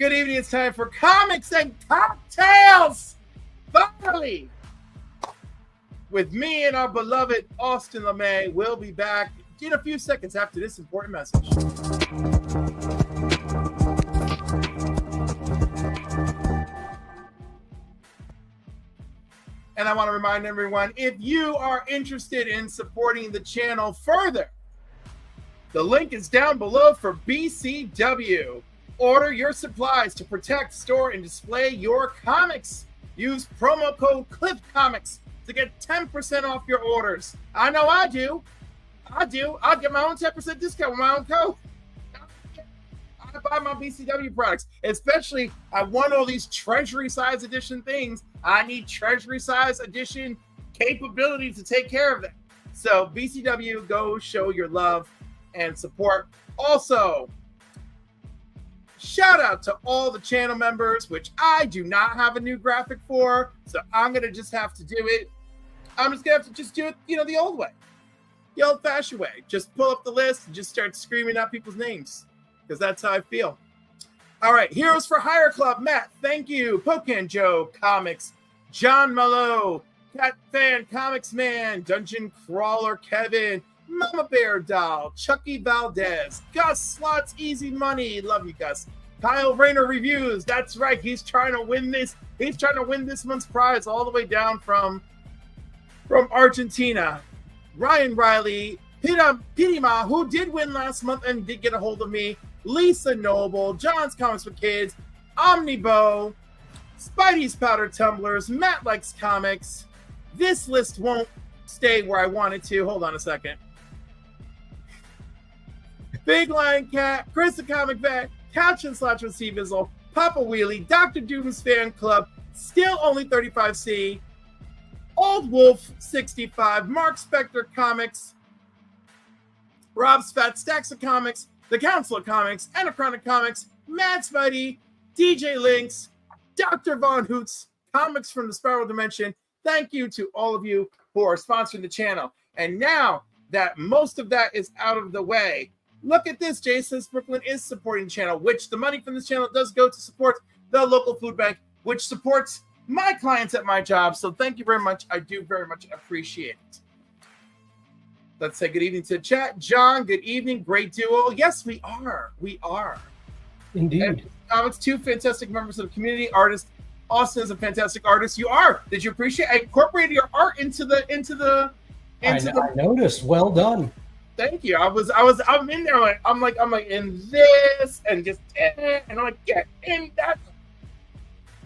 Good evening. It's time for Comics and Cocktails. Finally, with me and our beloved Austin LeMay. We'll be back in a few seconds after this important message. And I want to remind everyone, if you are interested in supporting the channel further, the link is down below for BCW. Order your supplies to protect, store, and display your comics. Use promo code CliffComics to get 10% off your orders. I know I do. I'll get my own 10% discount with my own code. I buy my BCW products, especially I want all these treasury size edition things. I need treasury size edition capability to take care of them. So BCW, go show your love and support. Also, shout out to all the channel members, which I do not have a new graphic for, so I'm gonna just have to do it. I'm just gonna have to just do it, the old way, the old-fashioned way. Just pull up the list and just start screaming out people's names, because that's how I feel. All right, Heroes for Hire Club, Matt, thank you. Pocan Joe Comics, John Mallow, Cat Fan Comics Man, Dungeon Crawler Kevin, Mama Bear Doll, Chucky Valdez, Gus Slots Easy Money, love you Gus. Kyle Rayner Reviews, that's right, he's trying to win this. He's trying to win this month's prize all the way down from Argentina. Ryan Riley, Pitima, who did win last month and did get a hold of me. Lisa Noble, John's Comics for Kids, Omnibo, Spidey's Powder Tumblers, Matt Likes Comics. This list won't stay where I want it to. Hold on a second. Big Lion Cat, Chris the Comic Vet, Couch and Slouch with C Bizzle, Papa Wheelie, Dr. Doom's Fan Club, Still Only 35C, Old Wolf 65, Mark Spector Comics, Rob's Fat Stacks of Comics, The Council of Comics, Anachronic Comics, Mad Spidey, DJ Lynx, Dr. Von Hoots, Comics from the Spiral Dimension. Thank you to all of you who are sponsoring the channel. And now that most of that is out of the way, look at this. Jay says Brooklyn is supporting the channel, which the money from this channel does go to support the local food bank, which supports my clients at my job. So thank you very much. I do very much appreciate it. Let's say good evening to the chat. John, good evening. Great duo. Yes, we are. We are. Indeed. It's two fantastic members of the community. Artist Austin is a fantastic artist. You are. Did you appreciate? I incorporated your art into the. I noticed. Well done. Thank you. I'm in there. I'm like in this and just and I'm like, yeah, in that.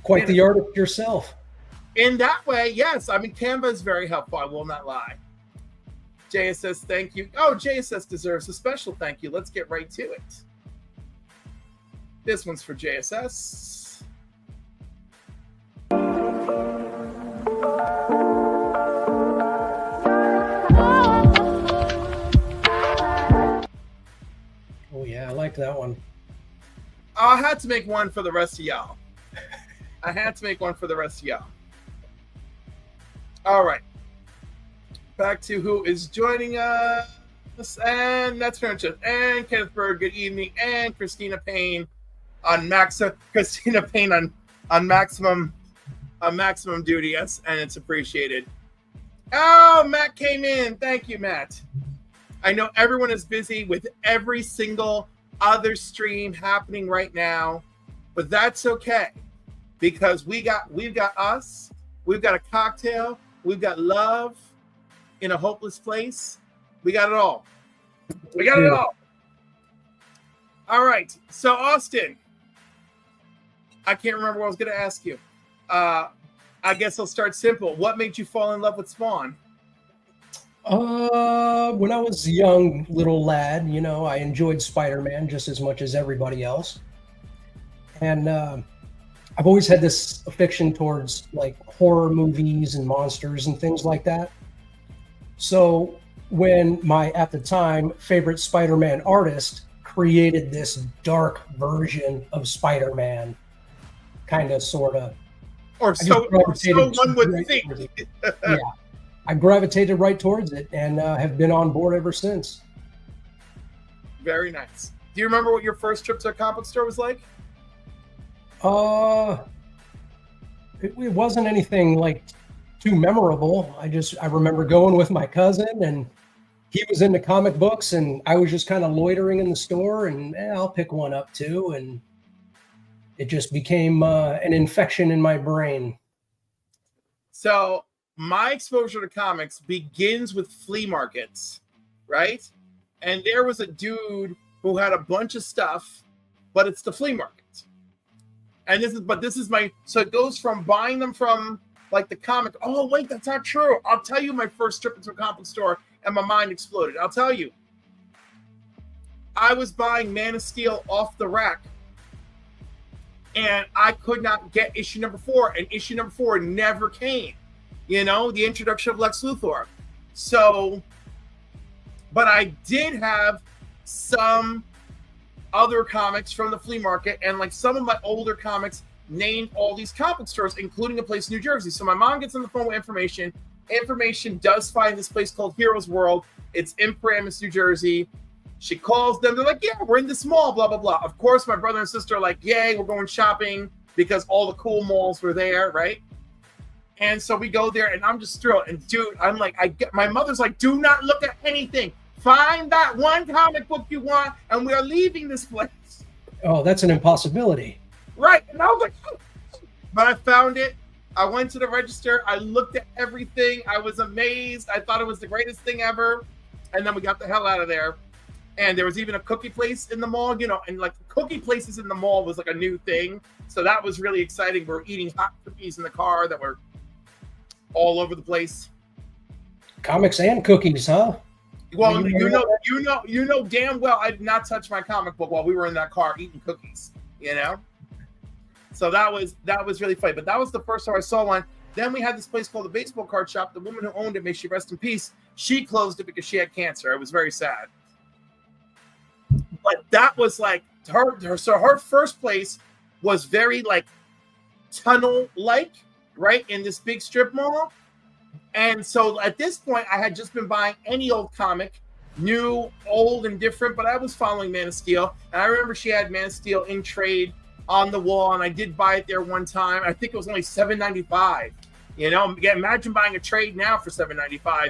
Quite the artist yourself. In that way, yes. I mean, Canva is very helpful. I will not lie. JSS, thank you. Oh, JSS deserves a special thank you. Let's get right to it. This one's for JSS. Oh, yeah, I like that one. I had to make one for the rest of y'all. All right. Back to who is joining us. And that's Francis. And Kenneth Berg, good evening. And Christina Payne on maximum duty. Yes, and it's appreciated. Oh, Matt came in. Thank you, Matt. I know everyone is busy with every single other stream happening right now, but that's okay because we've got us, we've got a cocktail, we've got love in a hopeless place. We got it all. All right. So Austin, I can't remember what I was going to ask you. I guess I'll start simple. What made you fall in love with Spawn? When I was a young little lad, I enjoyed Spider-Man just as much as everybody else. And I've always had this affection towards like horror movies and monsters and things like that. So when my, at the time, favorite Spider-Man artist created this dark version of Spider-Man, kind of, sort of. Or so one would think. Yeah. I gravitated right towards it and have been on board ever since. Very nice. Do you remember what your first trip to a comic book store was like? Uh, it wasn't anything like too memorable. I remember going with my cousin, and he was into comic books, and I was just kind of loitering in the store, and I'll pick one up too. And it just became an infection in my brain. So my exposure to comics begins with flea markets, right? And there was a dude who had a bunch of stuff, but it's the flea market. And so it goes from buying them from like the comic. Oh, wait, that's not true. I'll tell you my first trip into a comic book store and my mind exploded. I'll tell you. I was buying Man of Steel off the rack and I could not get issue number 4, and issue number 4 never came. You know, the introduction of Lex Luthor. So, but I did have some other comics from the flea market, and like some of my older comics named all these comic stores, including a place in New Jersey. So my mom gets on the phone with information. Information does find this place called Heroes World. It's in Paramus, New Jersey. She calls them. They're like, yeah, we're in this mall, blah, blah, blah. Of course, my brother and sister are like, yay, we're going shopping because all the cool malls were there, right? And so we go there, and I'm just thrilled. And dude, I'm like, my mother's like, do not look at anything. Find that one comic book you want, and we are leaving this place. Oh, that's an impossibility. Right. And I was like, oh. But I found it. I went to the register. I looked at everything. I was amazed. I thought it was the greatest thing ever. And then we got the hell out of there. And there was even a cookie place in the mall, you know, and like cookie places in the mall was like a new thing. So that was really exciting. We're eating hot cookies in the car that were all over the place. Comics and cookies, huh? Well, you know damn well I did not touch my comic book while we were in that car eating cookies, you know? So that was really funny. But that was the first time I saw one. Then we had this place called the Baseball Card Shop. The woman who owned it, may she rest in peace, she closed it because she had cancer. It was very sad. But that was like her first place was very like tunnel-like, right? In this big strip mall. And so at this point, I had just been buying any old comic, new, old, and different, but I was following Man of Steel. And I remember she had Man of Steel in trade on the wall, and I did buy it there one time. I think it was only $7.95. You know, imagine buying a trade now for $7.95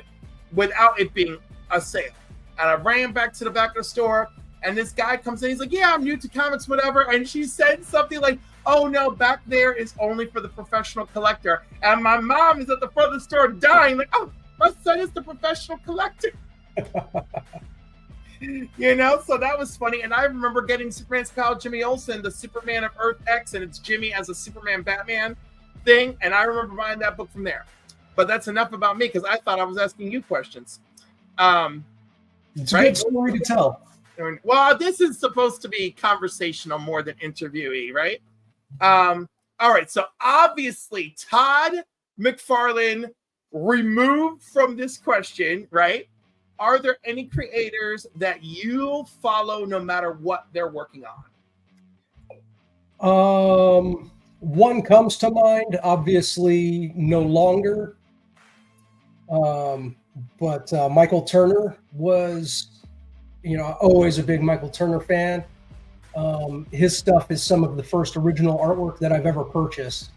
without it being a sale. And I ran back to the back of the store, and this guy comes in. He's like, yeah, I'm new to comics, whatever. And she said something like, oh, no, back there is only for the professional collector. And my mom is at the front of the store dying, like, oh, my son is the professional collector. You know, so that was funny. And I remember getting Superman's pal, Jimmy Olsen, the Superman of Earth X, and it's Jimmy as a Superman Batman thing. And I remember buying that book from there. But that's enough about me, because I thought I was asking you questions. It's a good story to tell. Well, this is supposed to be conversational more than interviewee, right? All right, so obviously Todd McFarlane removed from this question, right? Are there any creators that you follow no matter what they're working on? One comes to mind, obviously no longer. But Michael Turner was, you know, always a big Michael Turner fan. His stuff is some of the first original artwork that I've ever purchased.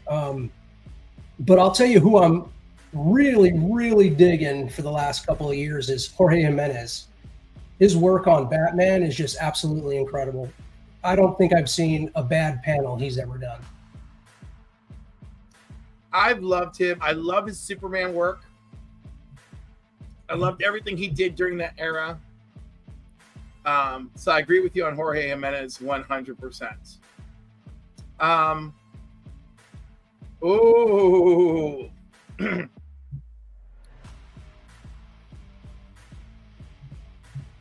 But I'll tell you who I'm really, really digging for the last couple of years is Jorge Jimenez. His work on Batman is just absolutely incredible. I don't think I've seen a bad panel he's ever done. I've loved him. I love his Superman work. I loved everything he did during that era. So I agree with you on Jorge Jimenez 100%. Ooh.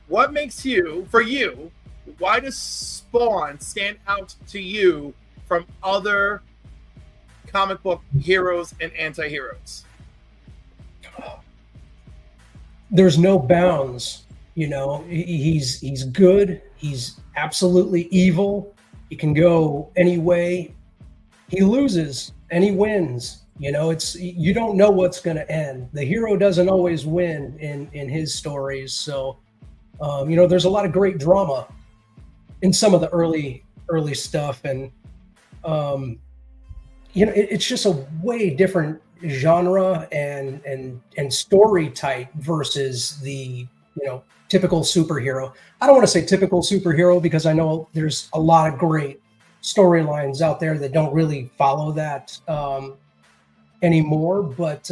What makes you, for you, why does Spawn stand out to you from other comic book heroes and anti-heroes? There's no bounds, you know. He's good. He's absolutely evil. He can go any way. He loses and he wins. You know, you don't know what's going to end. The hero doesn't always win in his stories. So, you know, there's a lot of great drama in some of the early stuff, and It's just a way different genre and story type versus the typical superhero. I don't want to say typical superhero because I know there's a lot of great storylines out there that don't really follow that anymore. But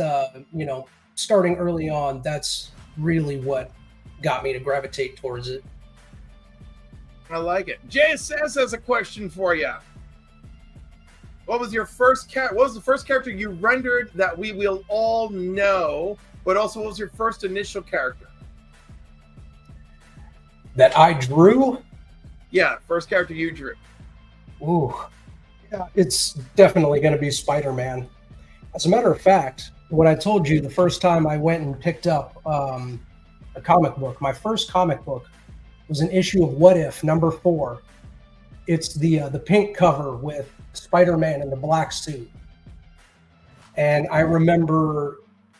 starting early on, that's really what got me to gravitate towards it. I like it. JSS has a question for you. What was your first What was the first character you rendered that we will all know? But also, what was your first initial character that I drew? Yeah, first character you drew. Ooh, yeah, it's definitely going to be Spider-Man. As a matter of fact, what I told you the first time I went and picked up a comic book, my first comic book was an issue of What If #4. It's the pink cover with Spider-Man in the black suit. And I remember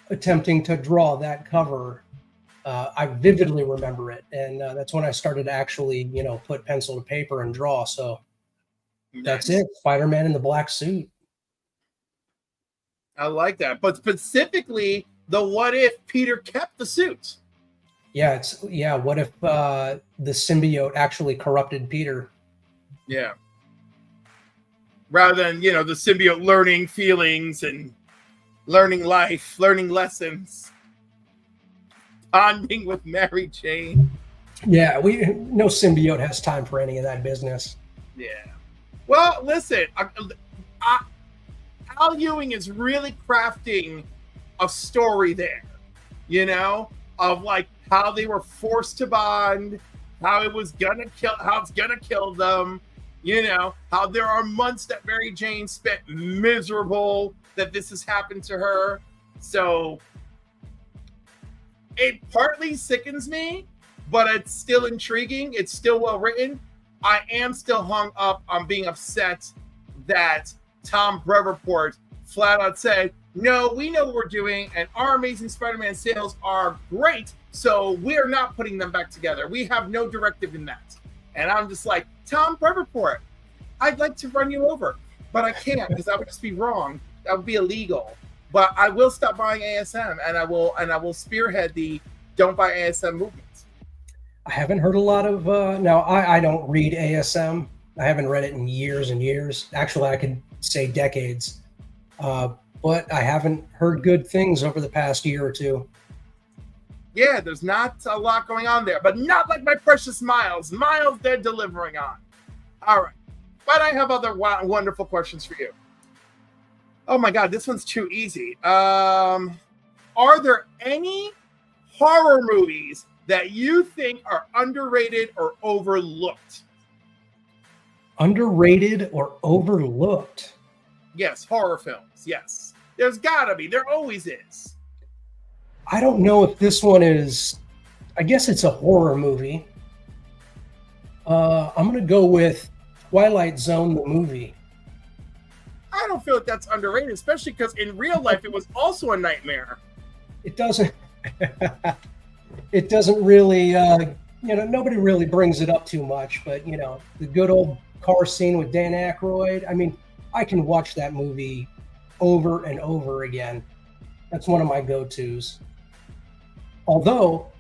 attempting to draw that cover. I vividly remember it. And that's when I started to actually, put pencil to paper and draw. So that's it. Spider-Man in the black suit. I like that. But specifically, the what if Peter kept the suit? Yeah, what if the symbiote actually corrupted Peter? Yeah. Rather than, the symbiote learning feelings and learning life, learning lessons, bonding with Mary Jane. Yeah, no symbiote has time for any of that business. Yeah. Well, listen, Al Ewing is really crafting a story there, of like how they were forced to bond, how it's gonna kill them. How there are months that Mary Jane spent miserable that this has happened to her. So it partly sickens me, but it's still intriguing. It's still well written. I am still hung up on being upset that Tom Brevoort flat out said, no, we know what we're doing, and our Amazing Spider-Man sales are great, so we're not putting them back together. We have no directive in that. And I'm just like, Tom Brevoort, I'd like to run you over, but I can't because that would just be wrong. That would be illegal. But I will stop buying ASM, and I will spearhead the don't buy ASM movement. I haven't heard a lot of. Now I don't read ASM. I haven't read it in years and years. Actually, I could say decades. But I haven't heard good things over the past year or two. Yeah, there's not a lot going on there, but not like my precious Miles. Miles, they're delivering on. All right. But I have other wonderful questions for you. Oh my God, this one's too easy. Are there any horror movies that you think are underrated or overlooked? Underrated or overlooked? Yes, horror films. Yes. There's gotta be. There always is. I don't know if this one is, I guess it's a horror movie. I'm going to go with Twilight Zone, the movie. I don't feel like that's underrated, especially because in real life, it was also a nightmare. It doesn't really, nobody really brings it up too much, but, the good old car scene with Dan Aykroyd. I mean, I can watch that movie over and over again. That's one of my go-tos. Although,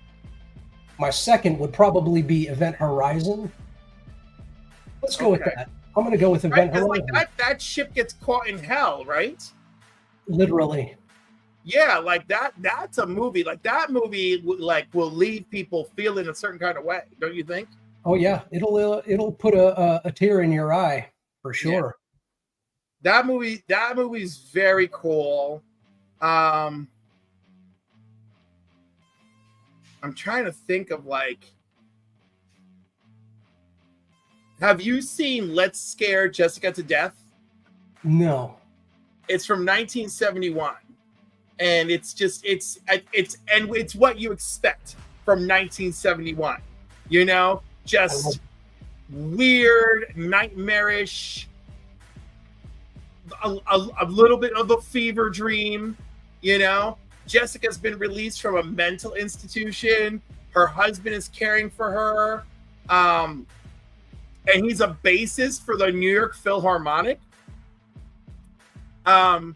my second would probably be Event Horizon. Let's go with that. I'm going to go with Event Horizon. Like that ship gets caught in hell, right? Literally. Yeah, like that's a movie. Like that movie will leave people feeling a certain kind of way, don't you think? Oh yeah, it'll put a tear in your eye for sure. Yeah. That movie's very cool. I'm trying to think of have you seen Let's Scare Jessica to Death? No. It's from 1971. And it's what you expect from 1971. Just weird, nightmarish, a little bit of a fever dream, Jessica's been released from a mental institution. Her husband is caring for her. And he's a bassist for the New York Philharmonic. Um,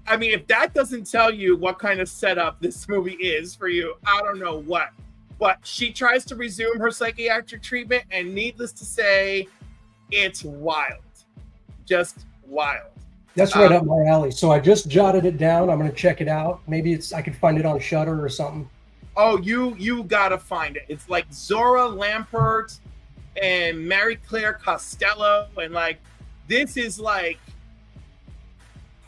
I mean, if that doesn't tell you what kind of setup this movie is for you, I don't know what. But she tries to resume her psychiatric treatment, and needless to say, it's wild. Just wild. That's right up my alley. So I just jotted it down. I'm going to check it out. Maybe I could find it on Shudder or something. Oh, you gotta find it. It's like Zora Lampert and Mary Claire Costello, and like this is like,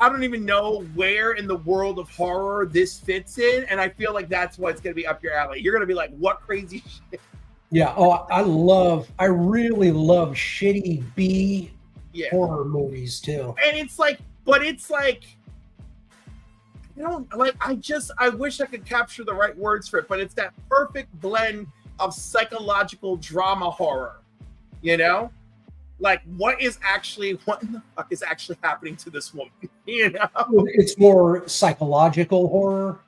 I don't even know where in the world of horror this fits in, and I feel like that's what's gonna be up your alley. You're gonna be like, what crazy shit? Yeah. Oh, I really love shitty B horror movies too. And it's like, but it's like, you know, like I wish I could capture the right words for it, but it's that perfect blend of psychological drama horror, you know? Like what in the fuck is actually happening to this woman? You know? It's more psychological horror.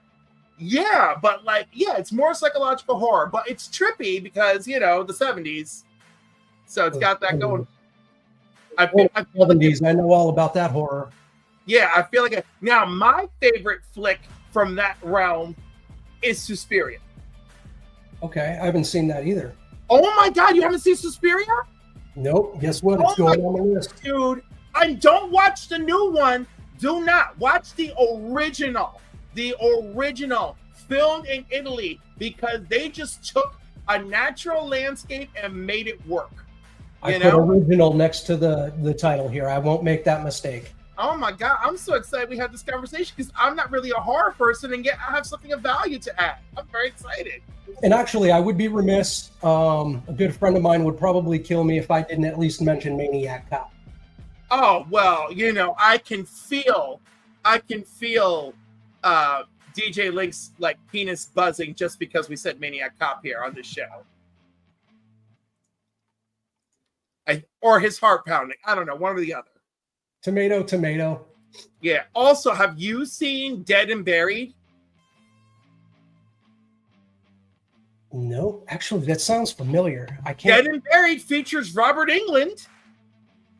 Yeah, but like, yeah, it's more psychological horror, but it's trippy because, you know, the 70s. So it's got that going. I feel like 70s, I know all about that horror. Yeah, I feel like now my favorite flick from that realm is Suspiria. Okay, I haven't seen that either. Oh my God, you haven't seen Suspiria? Nope. Guess what? It's going on the list, dude. And don't watch the new one. Do not watch the original. The original, filmed in Italy, because they just took a natural landscape and made it work. I put original next to the title here. I won't make that mistake. Oh my God, I'm so excited we had this conversation because I'm not really a horror person, and yet I have something of value to add. I'm very excited. And actually, I would be remiss. A good friend of mine would probably kill me if I didn't at least mention Maniac Cop. Oh, well, you know, I can feel DJ Link's like penis buzzing just because we said Maniac Cop here on this show. Or his heart pounding. I don't know, one or the other. Tomato, tomato. Yeah. Also, have you seen Dead and Buried? No, actually, that sounds familiar. I can't. Dead and Buried features Robert Englund.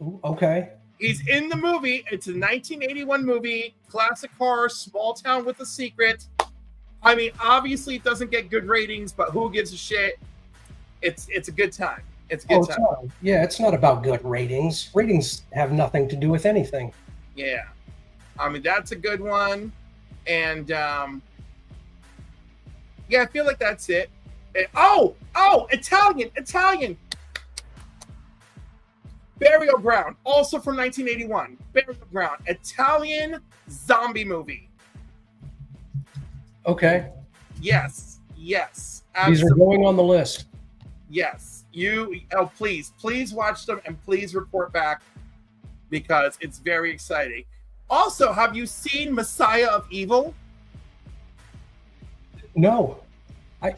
Ooh, okay. He's in the movie. It's a 1981 movie, classic horror, small town with a secret. I mean, obviously, it doesn't get good ratings, but who gives a shit? It's a good time. It's a good time. Yeah, it's not about good ratings. Ratings have nothing to do with anything. Yeah. I mean, that's a good one. And, yeah, I feel like that's it. Italian. Burial Ground, also from 1981. Burial Ground, Italian zombie movie. Okay. Yes. Absolutely. These are going on the list. Yes. Please watch them and please report back because it's very exciting. Also, have you seen Messiah of Evil? No.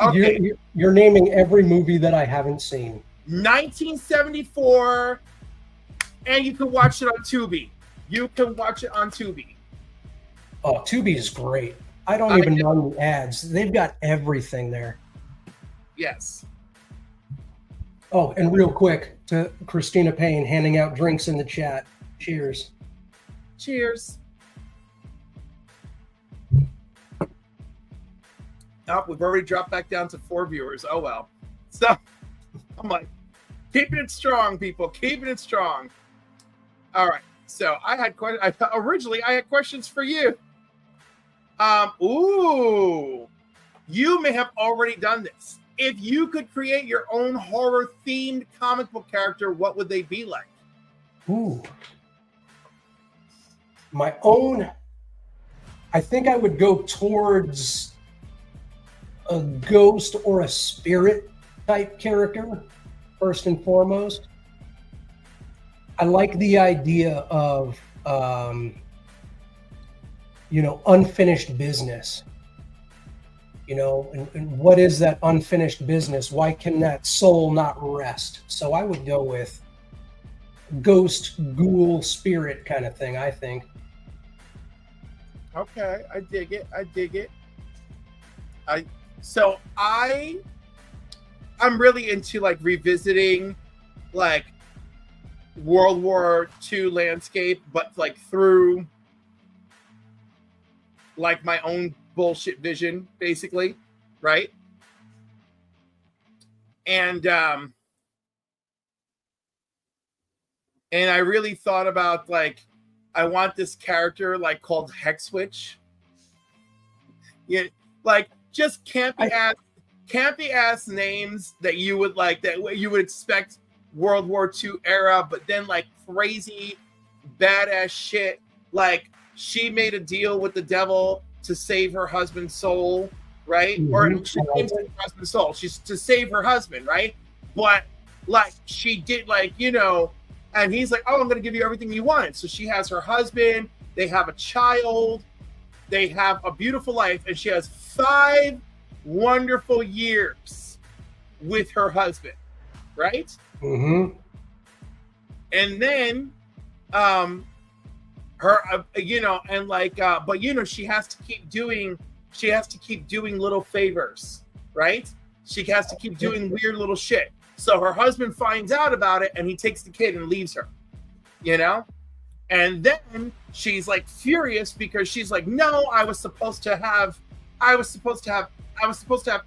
Okay. You're naming every movie that I haven't seen. 1974, and you can watch it on Tubi. Oh, Tubi is great. I don't even know the ads. They've got everything there. Yes. Oh, and real quick to Christina Payne handing out drinks in the chat. Cheers. Cheers. Oh, we've already dropped back down to 4 viewers. Oh, well. So, I'm like, keeping it strong, people. Keeping it strong. All right. So, originally, I had questions for you. You may have already done this. If you could create your own horror-themed comic book character, what would they be like? Ooh. My own, I think I would go towards a ghost or a spirit type character, first and foremost. I like the idea of, unfinished business. And what is that unfinished business? Why can that soul not rest? So I would go with ghost, ghoul, spirit kind of thing, I think. Okay, I dig it. I'm really into like revisiting like World War II landscape, but like through like my own bullshit vision, basically, right? And I really thought about like I want this character like called Hexwitch. Yeah, like just campy ass names that you would like, that you would expect World War II era, but then like crazy badass shit. Like she made a deal with the devil to save her husband's soul, right? Mm-hmm. Or she didn't save her husband's soul. She's to save her husband, right? But like she did, like, you know, and he's like, oh, I'm gonna give you everything you wanted. So she has her husband, they have a child, they have a beautiful life, and she has 5 wonderful years with her husband, right? Mm-hmm. And then her you know, and like but you know, she has to keep doing little favors, right? She has to keep doing weird little shit. So her husband finds out about it and he takes the kid and leaves her, you know? And then she's like furious because she's like, no, I was supposed to have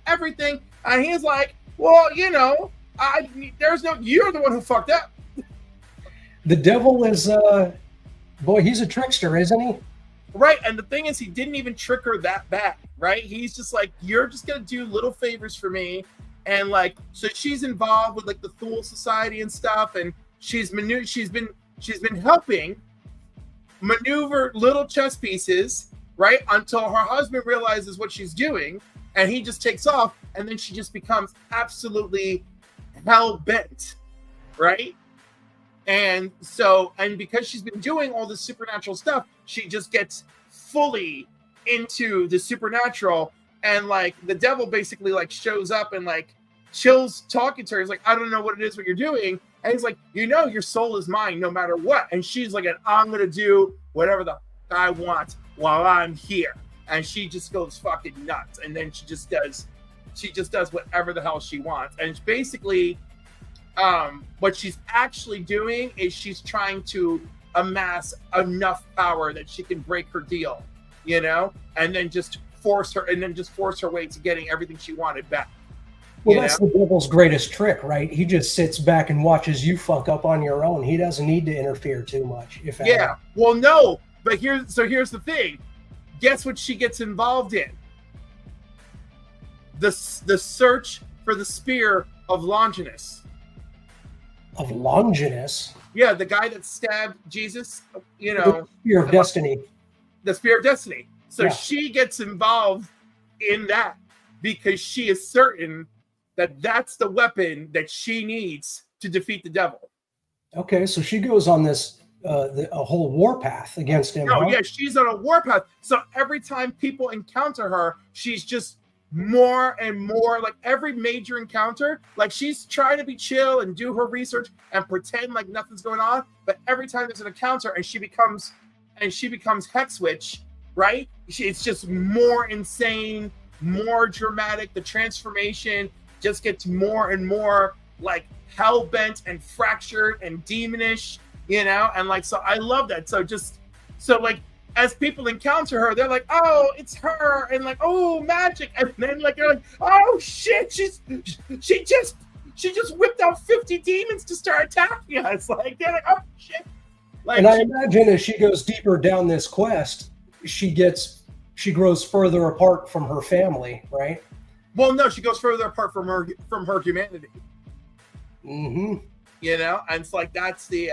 everything. And he's like, well, you know, you're the one who fucked up. The devil is boy, he's a trickster, isn't he? Right. And the thing is, he didn't even trick her that bad, right? He's just like, you're just gonna do little favors for me. And like, so she's involved with like the Thule Society and stuff, and she's been helping maneuver little chess pieces, right? Until her husband realizes what she's doing, and he just takes off, and then she just becomes absolutely hell bent, right? And so, and because she's been doing all this supernatural stuff, she just gets fully into the supernatural, and like the devil basically like shows up and like chills talking to her. He's like, I don't know what it is what you're doing. And he's like, you know, your soul is mine no matter what. And she's like, I'm gonna do whatever the I want while I'm here. And she just goes fucking nuts. And then she just does whatever the hell she wants. And it's basically what she's actually doing is she's trying to amass enough power that she can break her deal, you know, and then just force her way to getting everything she wanted back. Well, that's the devil's greatest trick, right? He just sits back and watches you fuck up on your own. He doesn't need to interfere too much. Well, no, but here's the thing. Guess what she gets involved in? The search for the spear of Longinus. Of Longinus? Yeah, the guy that stabbed Jesus, you know. The spear of destiny. The spear of destiny. So yeah. She gets involved in that because she is certain that that's the weapon that she needs to defeat the devil. Okay, so she goes on this a whole warpath against him. No, yeah, she's on a warpath. So every time people encounter her, she's just more and more like every major encounter, like she's trying to be chill and do her research and pretend like nothing's going on. But every time there's an encounter and she becomes Hexwitch, right? It's just more insane, more dramatic. The transformation just gets more and more like hell-bent and fractured and demonish, you know? And like, so I love that. So like as people encounter her, they're like, oh, it's her, and like, oh, magic. And then like they're like, oh shit, she just whipped out 50 demons to start attacking us. Like they're like, oh shit. Like, and I imagine as she goes deeper down this quest, she grows further apart from her family, right? Well, no, she goes further apart from her humanity. Mm-hmm. You know, and it's like that's the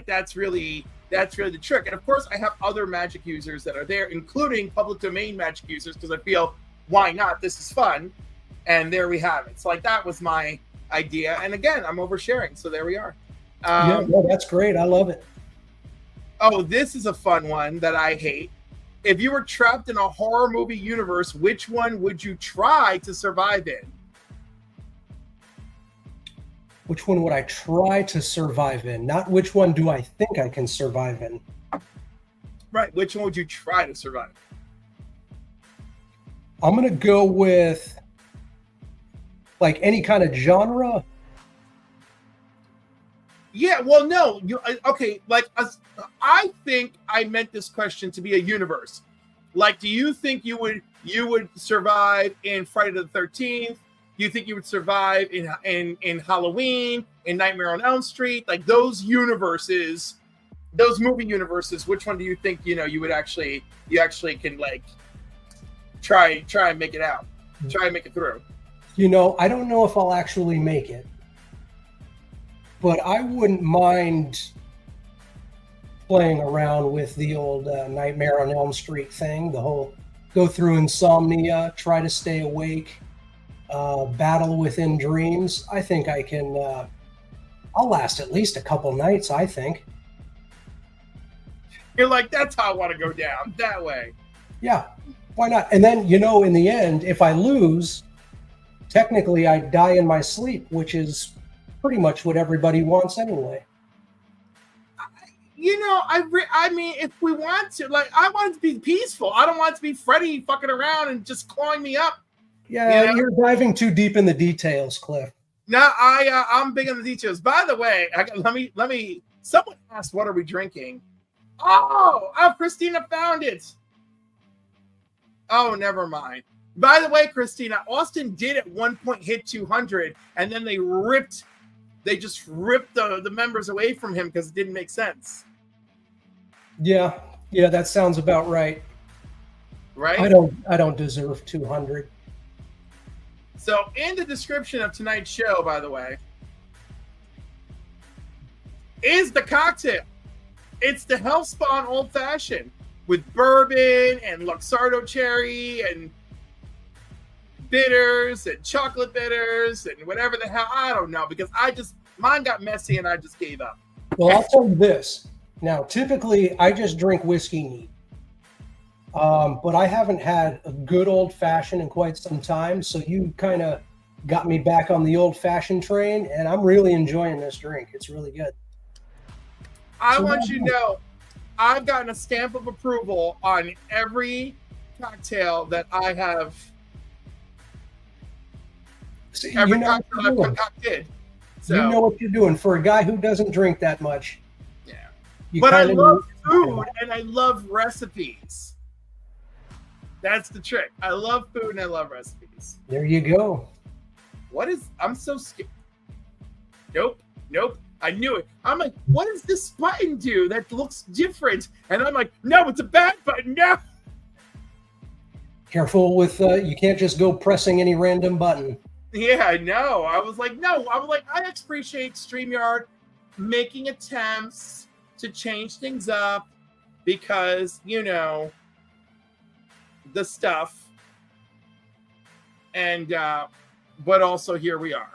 that's really the trick. And of course, I have other magic users that are there, including public domain magic users, because I feel why not? This is fun, and there we have it. So like that was my idea, and again, I'm oversharing, so there we are. That's great. I love it. Oh, this is a fun one that I hate. If you were trapped in a horror movie universe, which one would you try to survive in? Which one would I try to survive in? Not which one do I think I can survive in. Right. Which one would you try to survive? I'm going to go with like any kind of genre. Yeah, well, no, okay. Like, I think I meant this question to be a universe. Like, do you think you would survive in Friday the 13th? Do you think you would survive in Halloween, in Nightmare on Elm Street? Like those universes, those movie universes. Which one do you think you would actually can like try and make it out, try and make it through? I don't know if I'll actually make it. But I wouldn't mind playing around with the old Nightmare on Elm Street thing, the whole go through insomnia, try to stay awake, battle within dreams. I think I can, I'll last at least a couple nights, I think. You're like, that's how I want to go down, that way. Yeah, why not? And then, in the end, if I lose, technically I die in my sleep, which is pretty much what everybody wants anyway. I mean, if we want to, like, I want it to be peaceful. I don't want it to be Freddy fucking around and just clawing me up. Yeah, you're diving too deep in the details, Cliff. No, I'm big on the details. By the way, let me. Someone asked, "What are we drinking?" Oh, Christina found it. Oh, never mind. By the way, Christina, Austin did at one point hit 200, and then they just ripped the members away from him because it didn't make sense. Yeah, that sounds about right. Right? I don't deserve 200. So in the description of tonight's show, by the way, is the cocktail. It's the Hellspawn Old Fashioned with bourbon and Luxardo cherry and bitters and chocolate bitters and whatever the hell. I don't know, because mine got messy and I just gave up. Well, I'll tell you this. Now, typically I just drink whiskey neat. But I haven't had a good old fashioned in quite some time. So you kind of got me back on the old fashioned train, and I'm really enjoying this drink. It's really good. I want you to know, I've gotten a stamp of approval on every cocktail that I have. Every cocktail I've concocted. So, you know what you're doing for a guy who doesn't drink that much. Yeah. But I love food and I love recipes. That's the trick. I love food and I love recipes. There you go. I'm so scared. Nope. I knew it. I'm like, what does this button do that looks different? And I'm like, no, it's a bad button. No. Careful with, you can't just go pressing any random button. Yeah, I know. I was like, I appreciate StreamYard making attempts to change things up because, the stuff. And, but also here we are.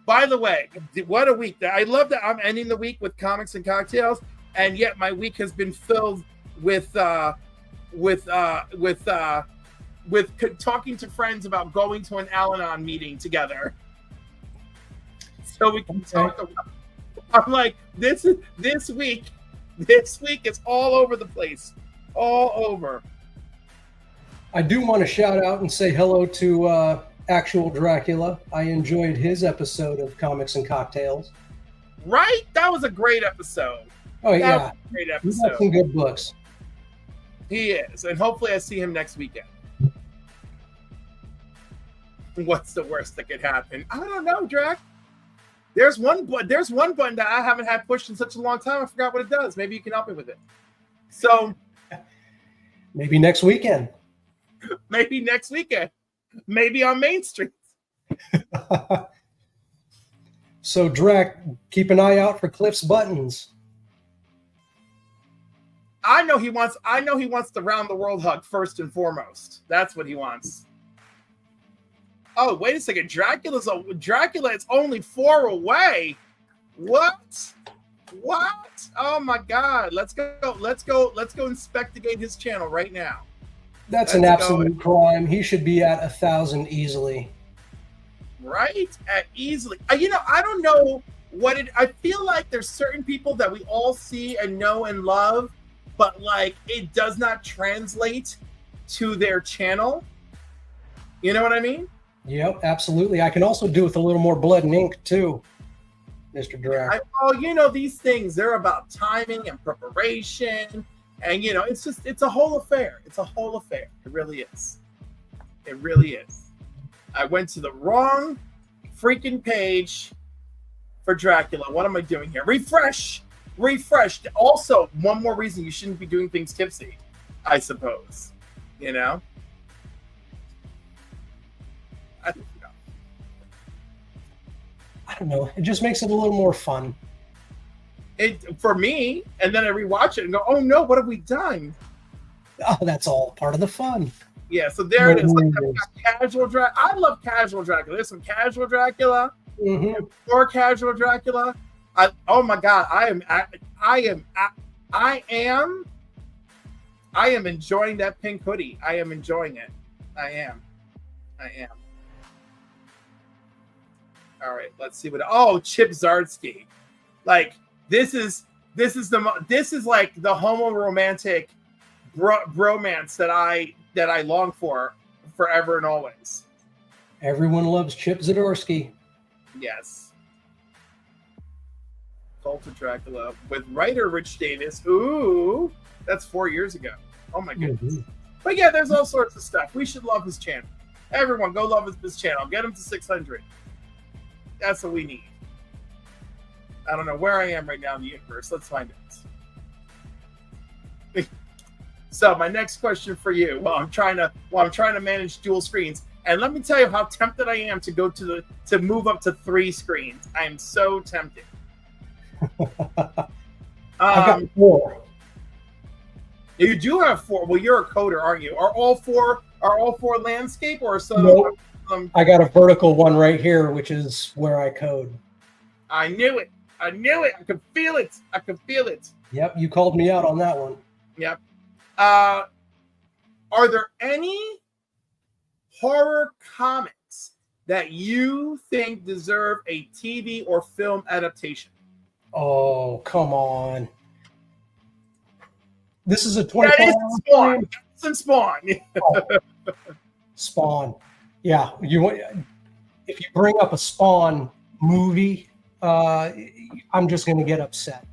By the way, what a week. I love that I'm ending the week with comics and cocktails, and yet my week has been filled with talking to friends about going to an Al-Anon meeting together. So we can talk about. I'm like, this week is all over the place. All over. I do want to shout out and say hello to Actual Dracula. I enjoyed his episode of Comics and Cocktails. Right? That was a great episode. Oh, yeah. That was a great episode. He's got some good books. He is. And hopefully I see him next weekend. What's the worst that could happen? I don't know, Drac. There's one button that I haven't had pushed in such a long time. I forgot what it does. Maybe you can help me with it. So maybe next weekend. Maybe next weekend. Maybe on Main Street. So, Drac, keep an eye out for Cliff's buttons. I know he wants the round the world hug first and foremost. That's what he wants. Oh, wait a second. Dracula is only 4 away. What? Oh my God. Let's go investigate his channel right now. That's an absolute crime. He should be at 1,000 easily. Right? At easily. I don't know I feel like there's certain people that we all see and know and love, but like it does not translate to their channel. You know what I mean? Yep, absolutely. I can also do with a little more blood and ink too. Mr. Drac. These things, they're about timing and preparation. And, it's a whole affair. It's a whole affair. It really is. It really is. I went to the wrong freaking page for Dracula. What am I doing here? Refresh. Also, one more reason you shouldn't be doing things tipsy, I suppose. I don't know. It just makes it a little more fun. For me, and then I rewatch it and go, oh no, what have we done? Oh, that's all part of the fun. Yeah, so there it is. Like, casual Dracula. I love casual Dracula. There's some casual Dracula, or casual Dracula. Oh my God, I am enjoying that pink hoodie. I am enjoying it. I am. All right, let's see what. Oh, Chip Zdarsky. Like this is like the homo-romantic bromance that I long for forever and always. Everyone loves Chip Zdarsky. Yes. Cult of Dracula with writer Rich Davis. Ooh, that's 4 years ago. Oh my goodness. But yeah, there's all sorts of stuff. We should love his channel. Everyone, go love his channel. Get him to 600. That's what we need. I don't know where I am right now in the universe. Let's find out. So my next question for you, while I'm trying to manage dual screens, and let me tell you how tempted I am to move up to 3 screens. I am so tempted. I've got 4. You do have 4. Well, you're a coder, aren't you? Are all four landscape or so? Nope. I got a vertical one right here, which is where I code. I knew it. I could feel it. Yep, you called me out on that one. Yep. Are there any horror comics that you think deserve a TV or film adaptation? Oh, come on. This is a 24-hour Spawn. Some Spawn. Spawn. Yeah, if you bring up a Spawn movie, I'm just going to get upset.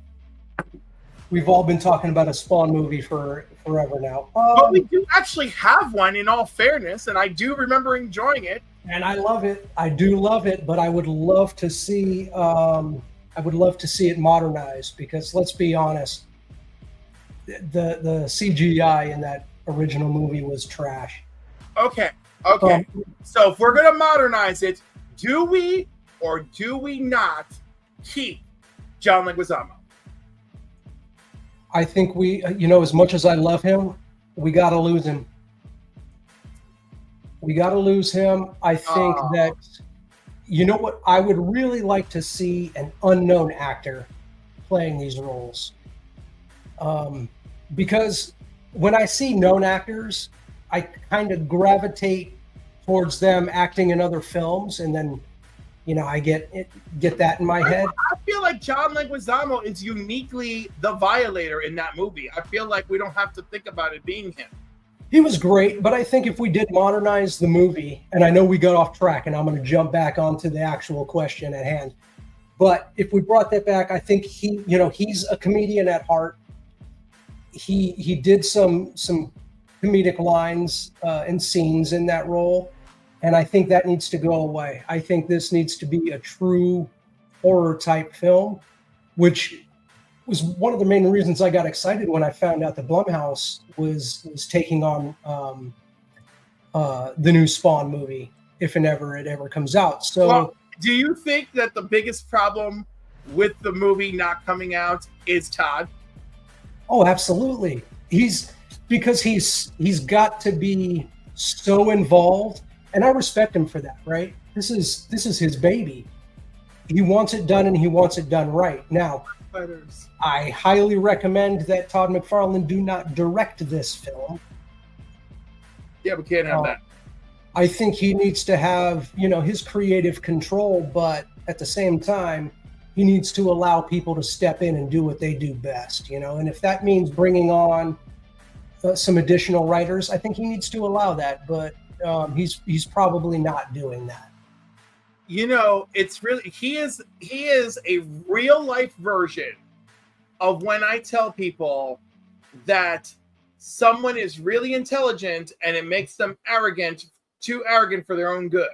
We've all been talking about a Spawn movie for forever now. But we do actually have one, in all fairness, and I do remember enjoying it. And I love it. I do love it, but I would love to see. It modernized, because let's be honest, the CGI in that original movie was trash. Okay. So if we're gonna modernize it, do we or do we not keep John Leguizamo? I think we, as much as I love him, we got to lose him. I think that, what? I would really like to see an unknown actor playing these roles. Because when I see known actors, I kind of gravitate towards them acting in other films, and then, I get that in my head. I feel like John Leguizamo is uniquely the Violator in that movie. I feel like we don't have to think about it being him. He was great, but I think if we did modernize the movie, and I know we got off track, and I'm going to jump back onto the actual question at hand, but if we brought that back, I think he's a comedian at heart. He did some comedic lines and scenes in that role, and I think that needs to go away. I think this needs to be a true horror type film, which was one of the main reasons I got excited when I found out that Blumhouse was taking on the new Spawn movie, if and ever it ever comes out. So, well, do you think that the biggest problem with the movie not coming out is Todd? Oh, absolutely. He's got to be so involved, and I respect him for that, right? This is his baby. He wants it done, and he wants it done right. Now, I highly recommend that Todd McFarlane do not direct this film. Yeah, we can't have that. I think he needs to have, his creative control, but at the same time, he needs to allow people to step in and do what they do best, and if that means bringing on some additional writers, I think he needs to allow that, but he's probably not doing that. it's really he is a real life version of when I tell people that someone is really intelligent and it makes them too arrogant for their own good.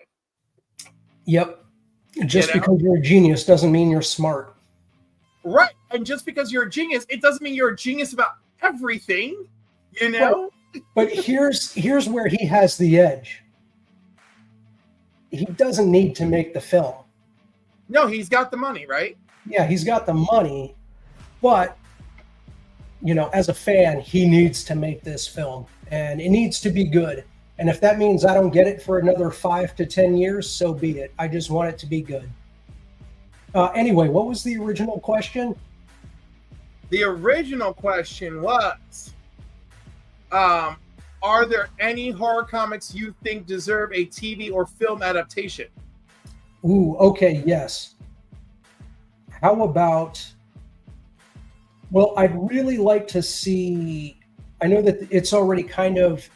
Yep. Just because you're a genius doesn't mean you're smart. Right. And just because you're a genius, it doesn't mean you're a genius about everything, you know? But here's where he has the edge. He doesn't need to make the film. No, he's got the money, right? Yeah, he's got the money, but as a fan, he needs to make this film, and it needs to be good. And if that means I don't get it for another 5 to 10 years, so be it. I just want it to be good. Anyway, what was the original question? The original question was, are there any horror comics you think deserve a TV or film adaptation? Ooh, okay, yes. How about... Well, I'd really like to see... I know that it's already kind of...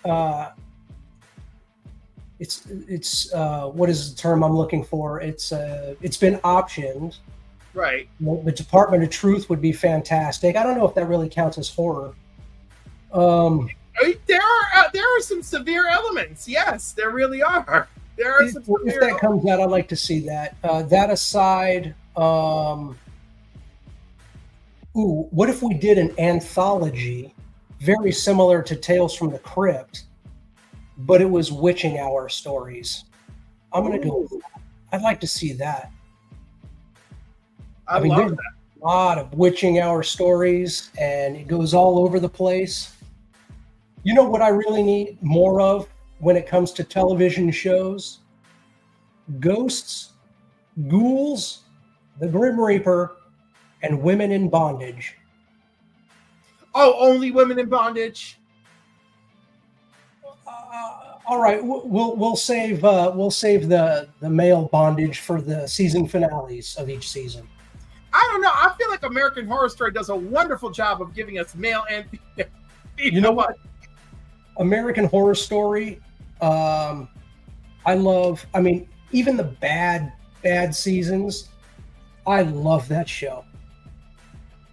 It's what is the term I'm looking for? It's been optioned. Right. The Department of Truth would be fantastic. I don't know if that really counts as horror. There are some severe elements. Yes, there really are. There are some severe if that comes out, I'd like to see that. That aside, what if we did an anthology very similar to Tales from the Crypt, but it was witching hour stories? I'm going to go with that. I'd like to see that. I mean, love there's a lot of witching hour stories, and it goes all over the place. You know what I really need more of when it comes to television shows? Ghosts, ghouls, the Grim Reaper, and women in bondage. Oh, only women in bondage? All right, we'll save the male bondage for the season finales of each season. I don't know. I feel like American Horror Story does a wonderful job of giving us male and female. You know what? American Horror Story, I love. I mean, even the bad seasons, I love that show.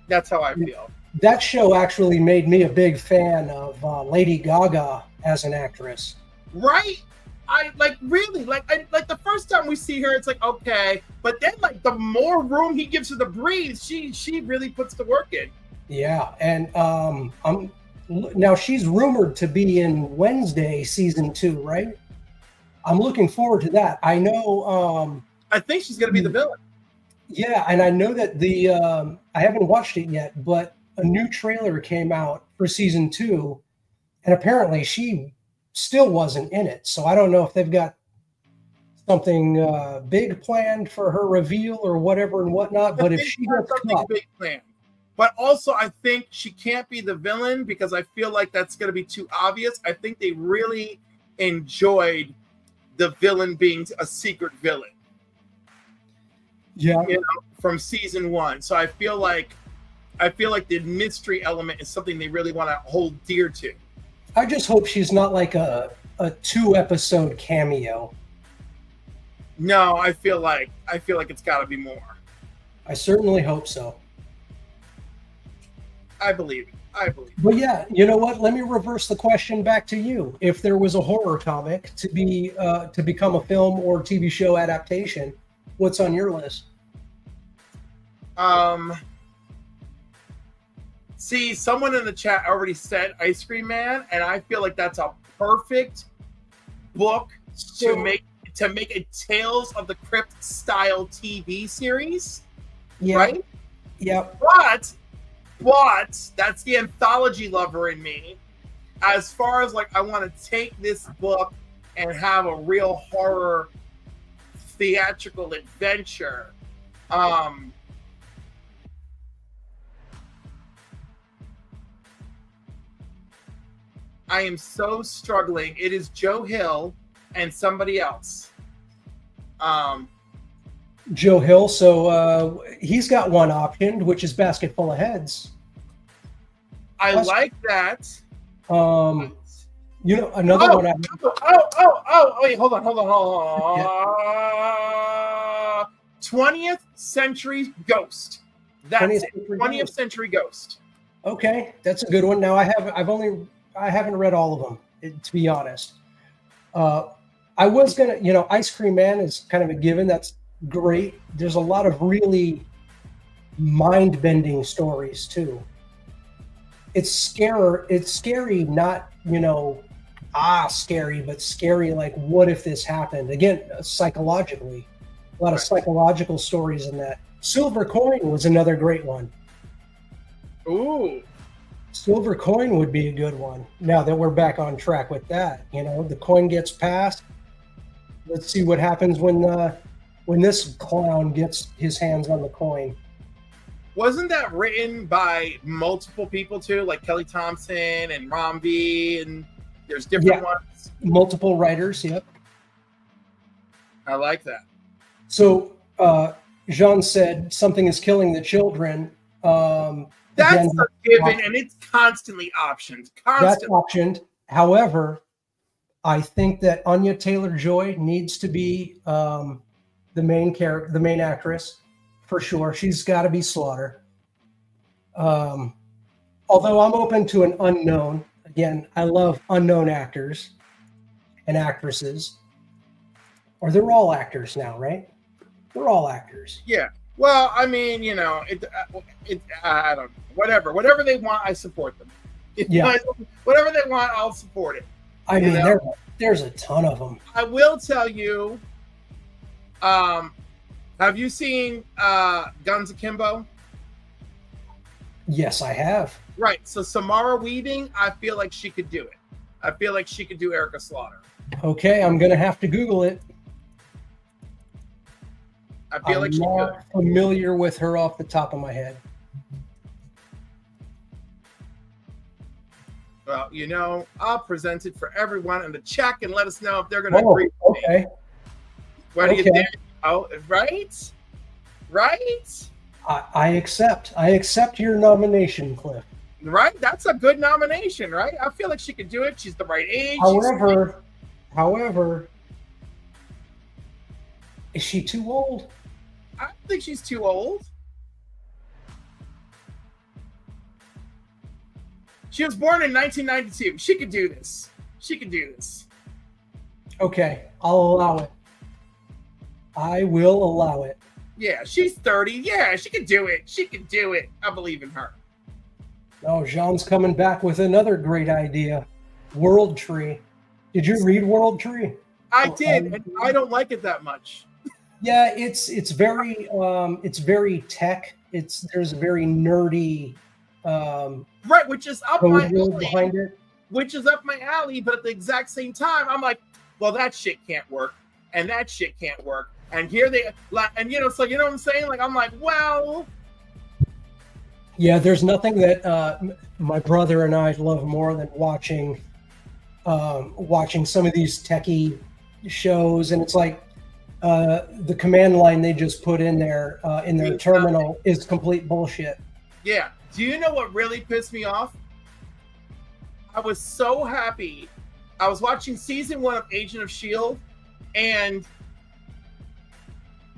That's how I feel. That show actually made me a big fan of Lady Gaga as an actress. Right? I really the first time we see her, it's like, okay, but then the more room he gives her to breathe, she really puts the work in. Yeah, and now she's rumored to be in Wednesday season 2, right? I'm looking forward to that. I know. I think she's going to be the villain. Yeah, and I know that I haven't watched it yet, but a new trailer came out for season 2, and apparently she still wasn't in it. So I don't know if they've got something big planned for her reveal or whatever and whatnot. But if she gets something big planned, but also I think she can't be the villain because I feel like that's going to be too obvious. I think they really enjoyed the villain being a secret villain. Yeah, from season 1. So I feel like the mystery element is something they really want to hold dear to. I just hope she's not like a 2-episode cameo. No, I feel like it's got to be more. I certainly hope so. I believe it. But yeah, you know what? Let me reverse the question back to you. If there was a horror comic to become a film or TV show adaptation, what's on your list? See, someone in the chat already said Ice Cream Man, and I feel like that's a perfect book to make a Tales of the Crypt style TV series. Yeah. Right? Yep. But that's the anthology lover in me. As far as I want to take this book and have a real horror theatrical adventure. I am so struggling. It is Joe Hill and somebody else. Joe Hill. So he's got one option, which is Basket Full of Heads. I like that. You know, another one. Wait, hold on. 20th Century Ghost. That's it. 20th Century Ghost. Okay, that's a good one. Now I haven't read all of them, to be honest. I was gonna, Ice Cream Man is kind of a given. That's great. There's a lot of really mind-bending stories too. It's scary, not scary, but scary like, what if this happened? Again, psychologically, a lot of psychological stories in that. Silver Coin was another great one. Ooh. Silver Coin would be a good one. Now that we're back on track with that, the coin gets passed. Let's see what happens when this clown gets his hands on the coin. Wasn't that written by multiple people too, like Kelly Thompson and Romby, and there's different ones? Multiple writers, yep. I like that. So Jean said something is killing the children. That's a given, and it's constantly optioned. That's optioned. However, I think that Anya Taylor-Joy needs to be the main character, the main actress, for sure. She's got to be Slaughter. Although I'm open to an unknown. Again, I love unknown actors and actresses. Or they're all actors now, right? They're all actors. Yeah. Well, I mean, I don't know. Whatever they want, I support them. Whatever they want, I'll support it. I mean, there's a ton of them. I will tell you. Have you seen Guns Akimbo? Yes, I have. Right. So Samara Weaving, I feel like she could do it. I feel like she could do Erica Slaughter. Okay, I'm gonna have to Google it. I feel like she's not familiar with her off the top of my head. Well, I'll present it for everyone in the chat and let us know if they're going to agree with me. What do you think? Oh, right? Right? I accept your nomination, Cliff. Right? That's a good nomination, right? I feel like she could do it. She's the right age. However, is she too old? I don't think she's too old. She was born in 1992. She could do this. Okay, I'll allow it. I will allow it. Yeah, she's 30. Yeah, she could do it. I believe in her. Oh, Jean's coming back with another great idea. World Tree. Did you read World Tree? I did, and I don't like it that much. Yeah, it's very tech. There's a very nerdy right, which is up my alley. Behind it. Which is up my alley, but at the exact same time, I'm like, well, that shit can't work, and that shit can't work, and here they and so you know what I'm saying? Like, I'm like, well, yeah, there's nothing that my brother and I love more than watching some of these techie shows, and it's like the command line they just put in there in their terminal is complete bullshit. Yeah. Do you know what really pissed me off? I was so happy. I was watching season 1 of Agent of S.H.I.E.L.D. and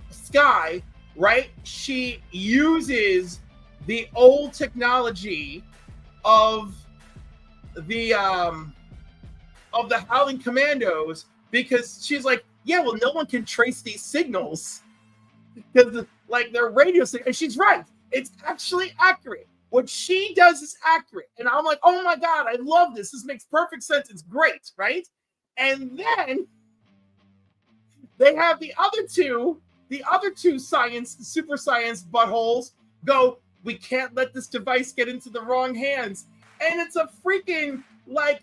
Skye, right? She uses the old technology of the Howling Commandos because she's like, yeah, well, no one can trace these signals because like their radio signal. And she's right. It's actually accurate. What she does is accurate. And I'm like, oh my God, I love this. This makes perfect sense. It's great, right? And then they have the other two super science buttholes go, we can't let this device get into the wrong hands. And it's a freaking like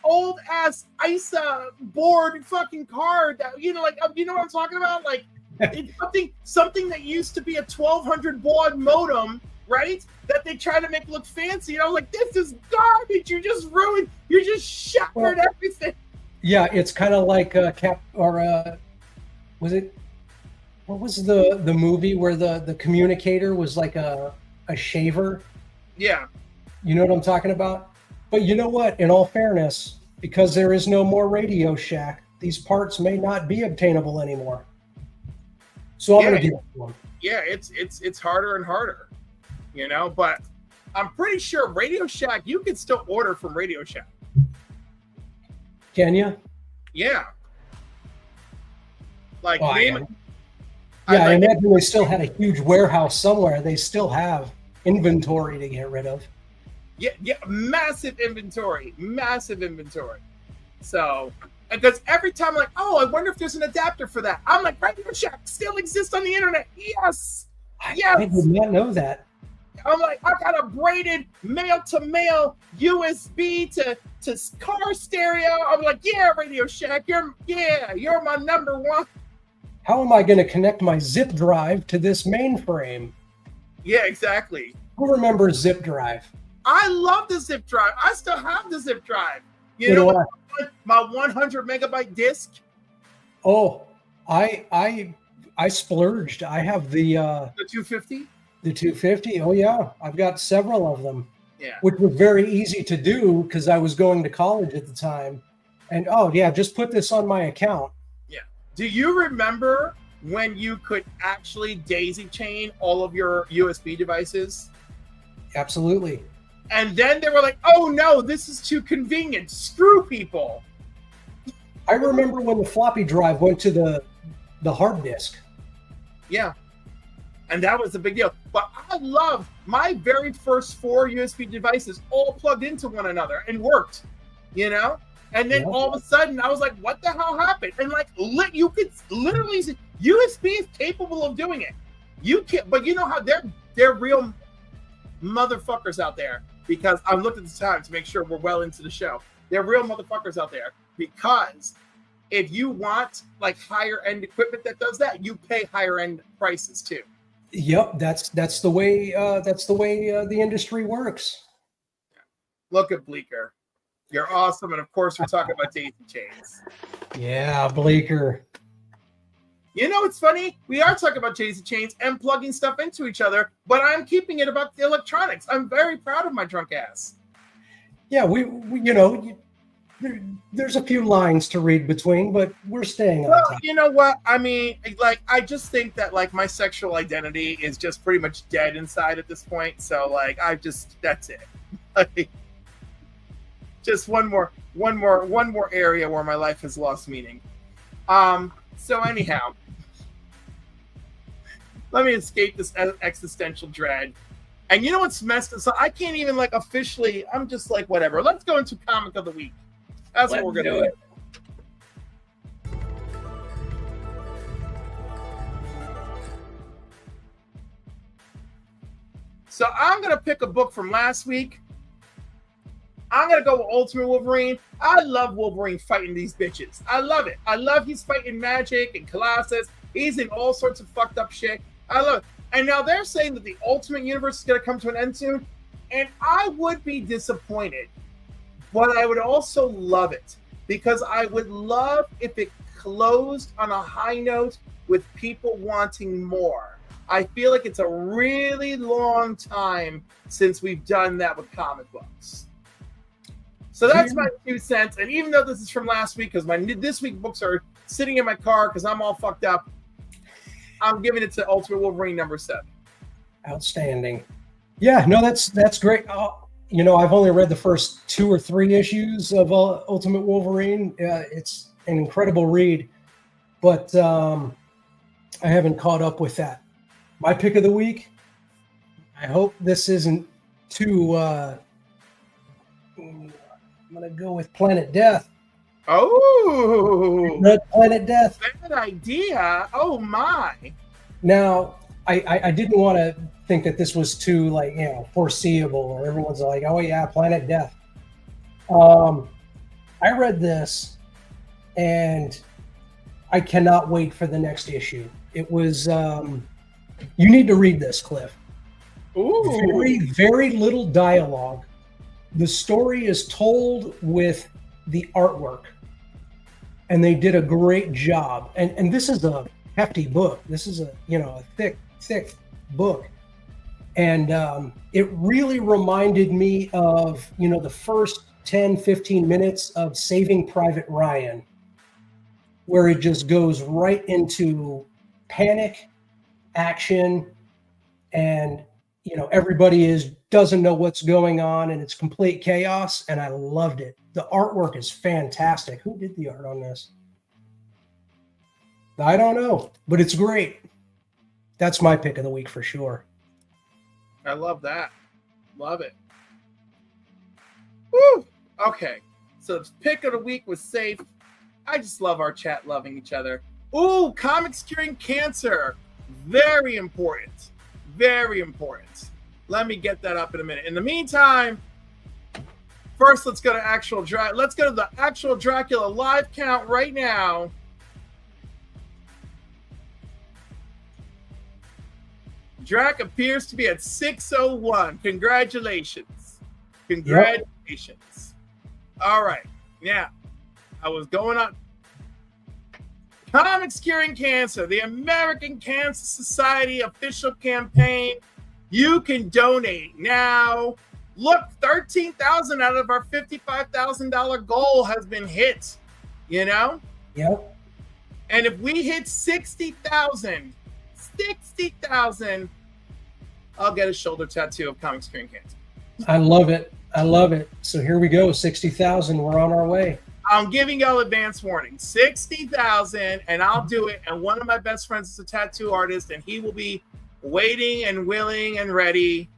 old ass ISA board fucking card that, you know what I'm talking about? Like it's something that used to be a 1200 baud modem, right? That they try to make look fancy. And I was like, this is garbage. You just shattered everything. Yeah, it's kind of like was it? What was the movie where the communicator was like a shaver? Yeah. You know what I'm talking about? But you know what? In all fairness, because there is no more Radio Shack, these parts may not be obtainable anymore. So I'm Yeah. going to give it to them. Yeah, it's harder and harder, you know. But I'm pretty sure Radio Shack, you can still order from Radio Shack. Can you? Yeah. Like, Oh, name it. I imagine they still had a huge warehouse somewhere. They still have inventory to get rid of. Yeah, massive inventory. So, because every time I'm like, oh, I wonder if there's an adapter for that. I'm like, Radio Shack still exists on the internet. Yes. I did not know that. I'm like, I got a braided male-to-male USB to car stereo. I'm like, yeah, Radio Shack, you're my number one. How am I going to connect my zip drive to this mainframe? Yeah, exactly. Who remembers zip drive? I love the zip drive. I still have the zip drive. You know what? My 100 megabyte disk. Oh, I splurged. I have the 250. The 250. Oh yeah, I've got several of them. Yeah. Which was very easy to do because I was going to college at the time. And oh yeah, just put this on my account. Yeah. Do you remember when you could actually daisy chain all of your USB devices? Absolutely. And then they were like, oh no, this is too convenient. Screw people. I remember when the floppy drive went to the hard disk. Yeah. And that was a big deal. But I love my very first 4 USB devices all plugged into one another and worked, you know? And then all of a sudden I was like, what the hell happened? And like, you could literally, USB is capable of doing it. You can't, but you know how they're real motherfuckers out there, because I'm looking at the time to make sure we're well into the show. They're real motherfuckers out there, because if you want like higher end equipment that does that, you pay higher end prices too. Yep, that's the way the industry works. Look at Bleecker. You're awesome. And of course, we're talking about daisy chains. Yeah, Bleecker. You know, it's funny. We are talking about daisy chains and plugging stuff into each other, but I'm keeping it about the electronics. I'm very proud of my drunk ass. Yeah, we you know, there's a few lines to read between, but we're staying on top. You know what? I mean, like, I just think that like my sexual identity is just pretty much dead inside at this point. So like, that's it. Like, just one more area where my life has lost meaning. So anyhow, let me escape this existential dread. And you know what's messed up? So I can't even like officially, I'm just like, whatever. Let's go into comic of the week. That's what we're going to do. So I'm going to pick a book from last week. I'm going to go with Ultimate Wolverine. I love Wolverine fighting these bitches. I love it. I love he's fighting Magic and Colossus. He's in all sorts of fucked up shit. I love it. And now they're saying that the Ultimate Universe is going to come to an end soon. And I would be disappointed. But I would also love it. Because I would love if it closed on a high note with people wanting more. I feel like it's a really long time since we've done that with comic books. So that's my 2 cents. And even though this is from last week, because my this week books are sitting in my car because I'm all fucked up, I'm giving it to Ultimate Wolverine number 7. Outstanding. Yeah, no, that's great. You know, I've only read the first 2 or 3 issues of Ultimate Wolverine. It's an incredible read, but I haven't caught up with that. My pick of the week, I hope this isn't too... I'm going to go with Planet Death. Oh! Red Planet Death. Bad idea. Oh, my. Now, I didn't want to think that this was too, like, you know, foreseeable, or everyone's like, oh yeah, Planet Death. I read this and I cannot wait for the next issue. It was you need to read this, Cliff. Ooh. Very, very little dialogue. The story is told with the artwork, and they did a great job. And this is a hefty book. This is a thick book. And it really reminded me of, the first 10, 15 minutes of Saving Private Ryan, where it just goes right into panic, action, and everybody doesn't know what's going on, and it's complete chaos. And I loved it. The artwork is fantastic. Who did the art on this? I don't know, but it's great. That's my pick of the week for sure. I love that. Love it. Woo! Okay. So the pick of the week was safe. I just love our chat loving each other. Ooh, comics curing cancer. Very important. Very important. Let me get that up in a minute. In the meantime, first let's go to let's go to the actual Dracula live count right now. Drac appears to be at 601. Congratulations. Congratulations. Yep. All right. Now, I was going on. Comics Curing Cancer, the American Cancer Society official campaign. You can donate now. Look, $13,000 out of our $55,000 goal has been hit. Yep. And if we hit 60,000, I'll get a shoulder tattoo of Comics Curing Cancer. I love it. I love it. So here we go. 60,000. We're on our way. I'm giving y'all advance warning. 60,000, and I'll do it. And one of my best friends is a tattoo artist, and he will be waiting and willing and ready.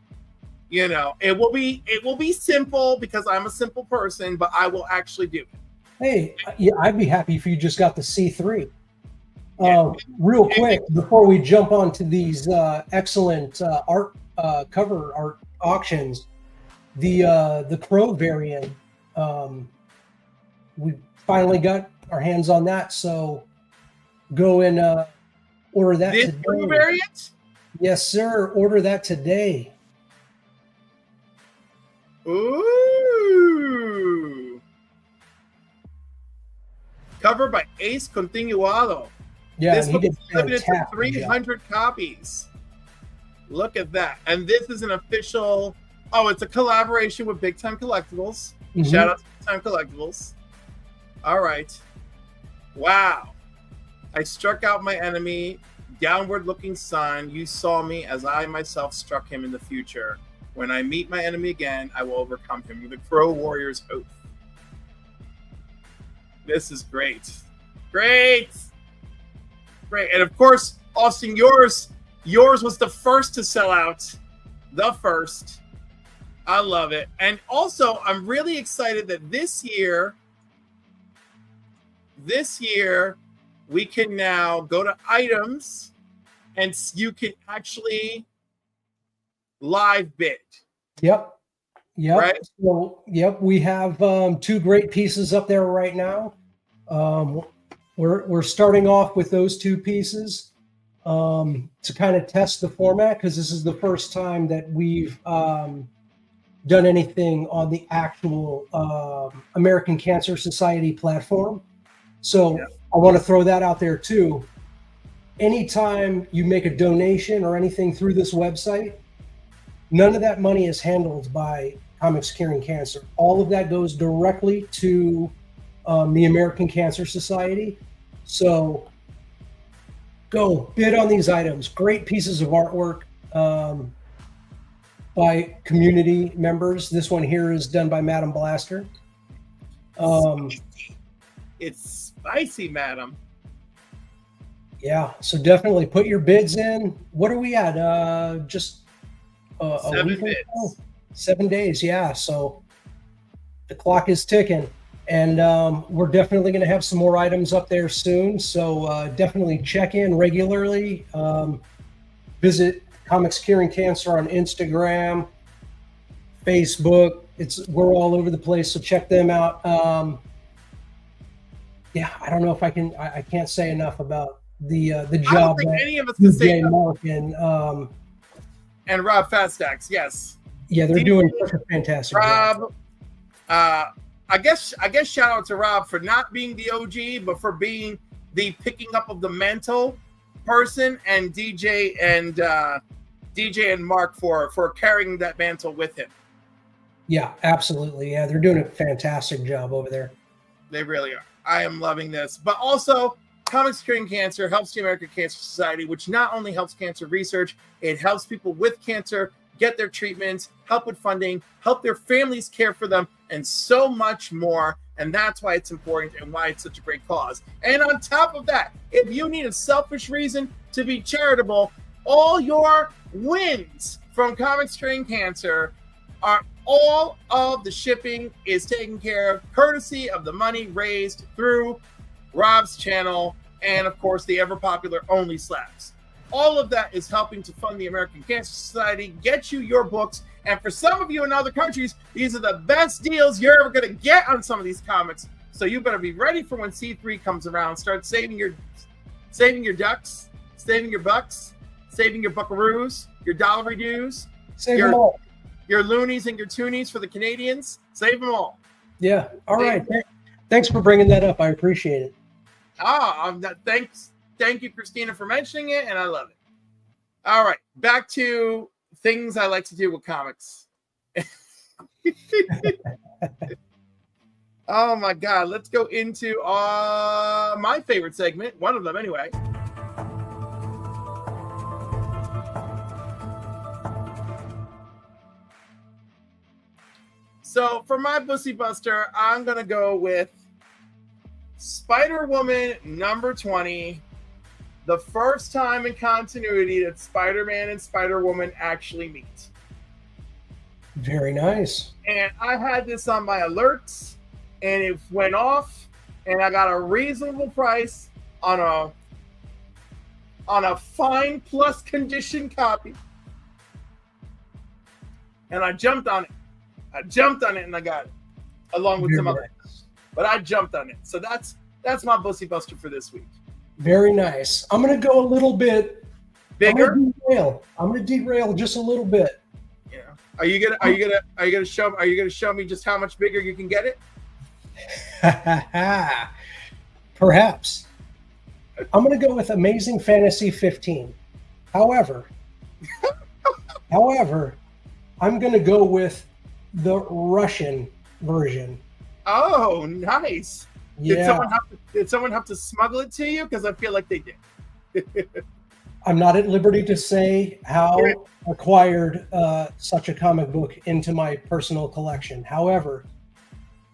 It will be simple because I'm a simple person, but I will actually do it. Hey, yeah, I'd be happy if you just got the C3. Real quick, before we jump onto these excellent art cover art auctions, the Crow variant, we finally got our hands on that. So go and order that today. This Crow variant? Yes, sir. Order that today. Ooh. Covered by Ace Continuado. Yeah, this he did limited to 300 copies. Look at that. And this is an official, it's a collaboration with Big Time Collectibles. Mm-hmm. Shout out to Big Time Collectibles. All right. Wow. I struck out my enemy, downward looking sun. You saw me as I myself struck him in the future. When I meet my enemy again, I will overcome him. The Crow Warrior's Oath. This is great. Great. And of course, Austin, yours was the first to sell out. The first. I love it. And also, I'm really excited that this year, we can now go to items and you can actually live bid. Yep. Right? So, we have 2 great pieces up there right now. We're starting off with those 2 pieces to kind of test the format, because this is the first time that we've done anything on the actual American Cancer Society platform. So I want to throw that out there too. Anytime you make a donation or anything through this website, none of that money is handled by Comics Curing Cancer. All of that goes directly to the American Cancer Society. So go bid on these items. Great pieces of artwork by community members. This one here is done by Madam Blaster. It's spicy, Madam. Yeah, so definitely put your bids in. What are we at? Just a 7 week bids. or so? 7 days, yeah. So the clock is ticking. And we're definitely going to have some more items up there soon. So definitely check in regularly. Visit Comics Curing Cancer on Instagram, Facebook. We're all over the place, so check them out. I don't know if I can't say enough about the job. I don't think any of us can say Mark and Rob Faststacks. Yes. Yeah, they're doing such a fantastic job. Rob, I guess shout out to Rob for not being the OG, but for being the picking up of the mantle person, and DJ and Mark for carrying that mantle with him. Yeah, absolutely. Yeah, they're doing a fantastic job over there. They really are. I am loving this. But also, Comics Curing Cancer helps the American Cancer Society, which not only helps cancer research, it helps people with cancer get their treatments, help with funding, help their families care for them, and so much more. And that's why it's important and why it's such a great cause. And on top of that, if you need a selfish reason to be charitable, all your wins from Comics Curing Cancer are all of the shipping is taken care of courtesy of the money raised through Rob's channel and, of course, the ever popular Only Slabs. All of that is helping to fund the American Cancer Society, get you your books. And for some of you in other countries, these are the best deals you're ever going to get on some of these comics. So you better be ready for when C3 comes around. Start saving your ducks, saving your bucks, saving your buckaroos, your dollar dues. Save them all. Your loonies and your toonies for the Canadians. Save them all. Yeah. All right. Thanks for bringing that up. I appreciate it. Thanks. Thank you, Christina, for mentioning it, and I love it. All right. Back to things I like to do with comics. Oh, my God. Let's go into my favorite segment. One of them, anyway. So for my Bussy Buster, I'm going to go with Spider-Woman number 20. The first time in continuity that Spider-Man and Spider-Woman actually meet. Very nice. And I had this on my alerts, and it went off, and I got a reasonable price on a fine plus condition copy. And I jumped on it. And I got it, along with some others. But I jumped on it. So that's my Bussy Buster for this week. Very nice. I'm going to go a little bit bigger. I'm going to derail just a little bit. Yeah. Are you gonna show me just how much bigger you can get it? Perhaps. I'm going to go with Amazing Fantasy 15. However, I'm going to go with the Russian version. Oh, nice. Yeah. Did someone have to smuggle it to you? Because I feel like they did. I'm not at liberty to say how I acquired such a comic book into my personal collection. However,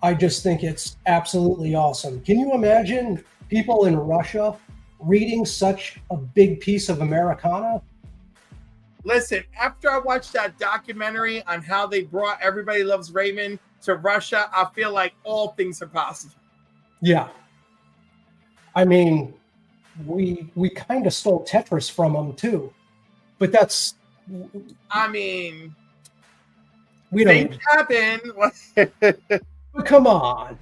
I just think it's absolutely awesome. Can you imagine people in Russia reading such a big piece of Americana? Listen, after I watched that documentary on how they brought Everybody Loves Raymond to Russia, I feel like all things are possible. Yeah. I mean, we kind of stole Tetris from them too. But that's... I mean... We things don't... happen. But come on.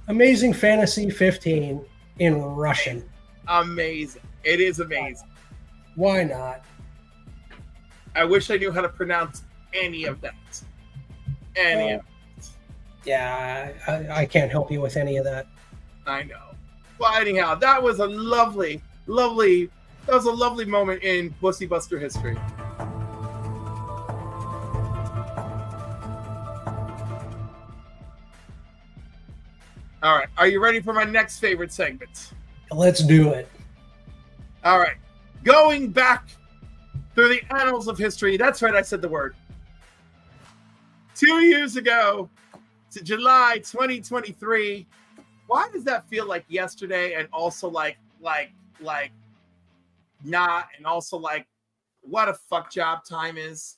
Amazing Fantasy 15 in Russian. Amazing. It is amazing. Why not? I wish I knew how to pronounce any of that. Any of it. Yeah, I can't help you with any of that. I know. Well, anyhow, that was a lovely moment in Bussy Buster history. All right. Are you ready for my next favorite segment? Let's do it. All right. Going back through the annals of history. That's right. I said the word. 2 years ago to July 2023. Why does that feel like yesterday and also like not, and also like what a fuck job time is?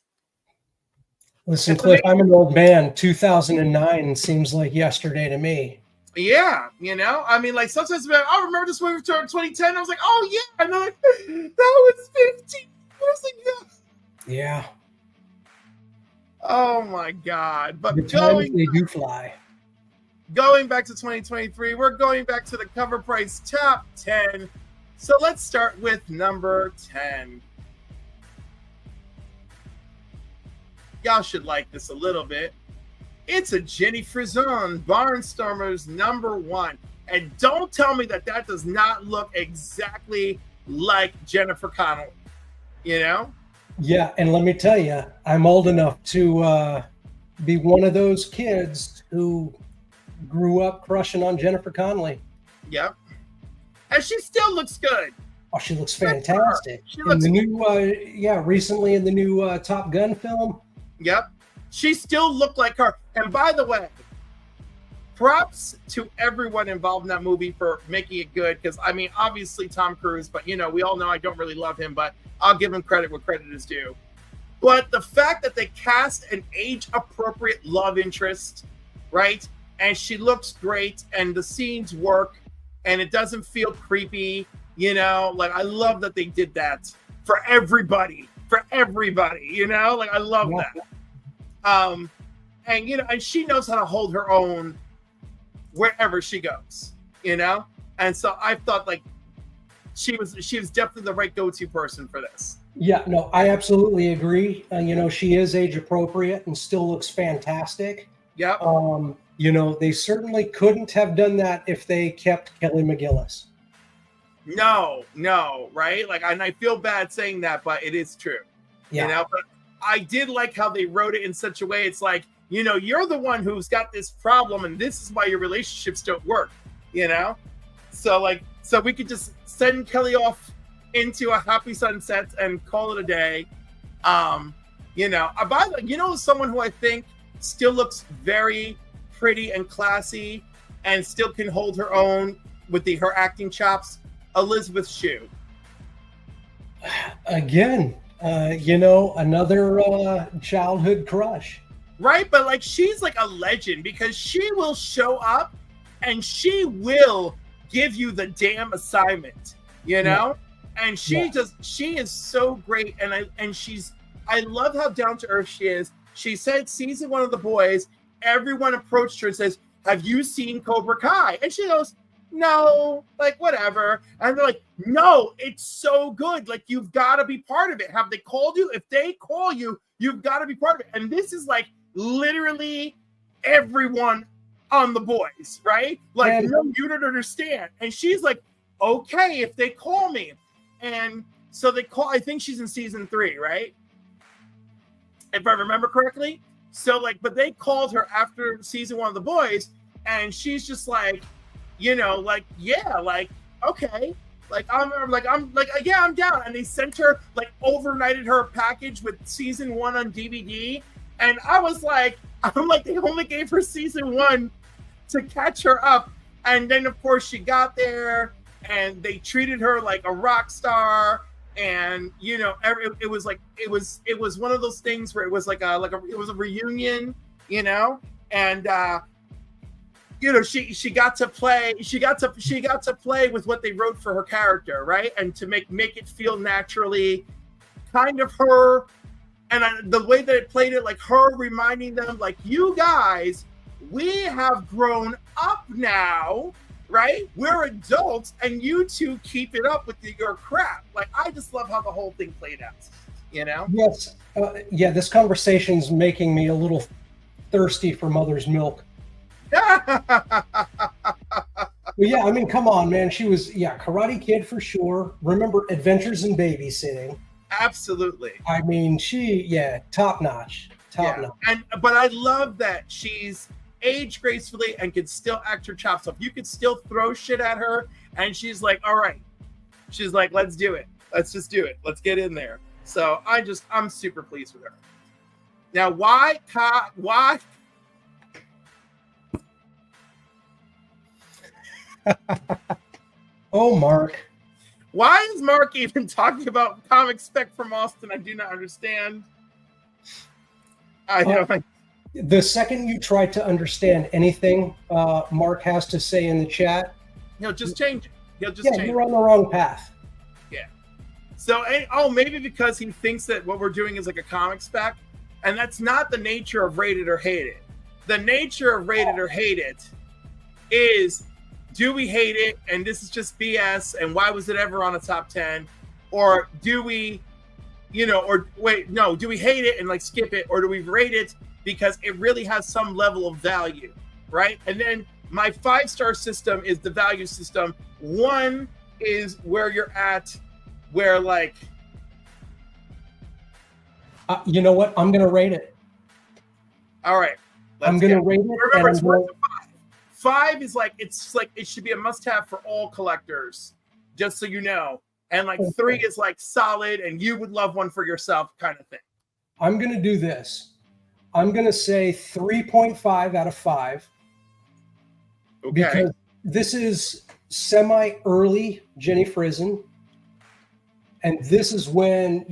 Listen, Cliff, I'm an old man. 2009 seems like yesterday to me. Yeah, you know, I mean, like sometimes I remember this movie from 2010. I was like, oh yeah, and I'm like, that was 15 years ago. Yeah. Oh my God! But the times they do fly. Going back to 2023, we're going back to the cover price top 10. So let's start with number 10. Y'all should like this a little bit. It's a Jenny Frison, Barnstormers #1. And don't tell me that does not look exactly like Jennifer Connelly, you know? Yeah, and let me tell you, I'm old enough to be one of those kids who grew up crushing on Jennifer Connelly. Yep. and she still looks good. Oh, she looks fantastic. She looks in the new, recently in the new Top Gun film. Yep. She still looked like her. And by the way, props to everyone involved in that movie for making it good. Because, I mean, obviously Tom Cruise, but, we all know I don't really love him, but I'll give him credit where credit is due. But the fact that they cast an age-appropriate love interest, right? And she looks great, and the scenes work, and it doesn't feel creepy. Like I love that they did that for everybody, I love that. And she knows how to hold her own wherever she goes, and so I thought like she was definitely the right go-to person for this. Yeah, no, I absolutely agree. She is age appropriate and still looks fantastic. Yep. They certainly couldn't have done that if they kept Kelly McGillis. No, right? Like, and I feel bad saying that, but it is true. Yeah. But I did like how they wrote it in such a way. It's like, you're the one who's got this problem, and this is why your relationships don't work. So we could just send Kelly off into a happy sunset and call it a day. Someone who I think still looks very pretty and classy, and still can hold her own with her acting chops. Elizabeth Shue. Again, another childhood crush. Right, but like she's like a legend because she will show up and she will give you the damn assignment, Yeah. And she is so great, and I love how down to earth she is. She said season 1 of The Boys, everyone approached her and says, "Have you seen Cobra Kai?" And she goes, "No, like whatever." And they're like, "No, it's so good. Like you've got to be part of it. Have they called you? If they call you, you've got to be part of it." And this is like literally everyone on The Boys, right? Like, no, you don't understand. And she's like, "Okay, if they call me." And so they call, I think she's in season 3, right? If I remember correctly. So like, but they called her after season 1 of The Boys, and she's just like, like, yeah, like, okay, I'm down. And they sent her, like, overnighted her a package with season 1 on DVD. And I was like, they only gave her season 1 to catch her up. And then of course she got there and they treated her like a rock star. And, it was one of those things where it was it was a reunion, and, she got to play with what they wrote for her character, right? And to make it feel naturally kind of her. And the way that it played it, like her reminding them, like, you guys, we have grown up now, right? We're adults, and you two keep it up with your crap. Like, I just love how the whole thing played out, Yes. This conversation's making me a little thirsty for mother's milk. Well, yeah, I mean, come on, man. She was, Karate Kid for sure. Remember Adventures in Babysitting. Absolutely. I mean, top notch. Top notch. But I love that she's aged gracefully and can still act her chops off. You could still throw shit at her, and she's like, all right. She's like, let's do it. Let's just do it. Let's get in there. So I'm super pleased with her. Now, why? Oh, Mark. Why is Mark even talking about comic spec from Austin? I do not understand. I know. The second you try to understand anything Mark has to say in the chat, he'll just change it. You're on the wrong path. Yeah. So, maybe because he thinks that what we're doing is like a comic spec, and that's not the nature of Rate It or Hate It. The nature of Rate It or Hate It is, do we hate it and this is just BS and why was it ever on a top 10? Or do we, do we hate it and like skip it, or do we rate it because it really has some level of value, right? And then my 5-star system is the value system. 1 is where you're at, where like... you know what? I'm going to rate it. All right. I'm going to rate it. Remember, it's 1 to 5. 5 is like, it's like, it should be a must-have for all collectors. just so you know. And like 3 is like solid, and you would love one for yourself kind of thing. I'm going to do this. I'm going to say 3.5 out of 5. Okay. Because this is semi-early Jenny Frizen. And this is when,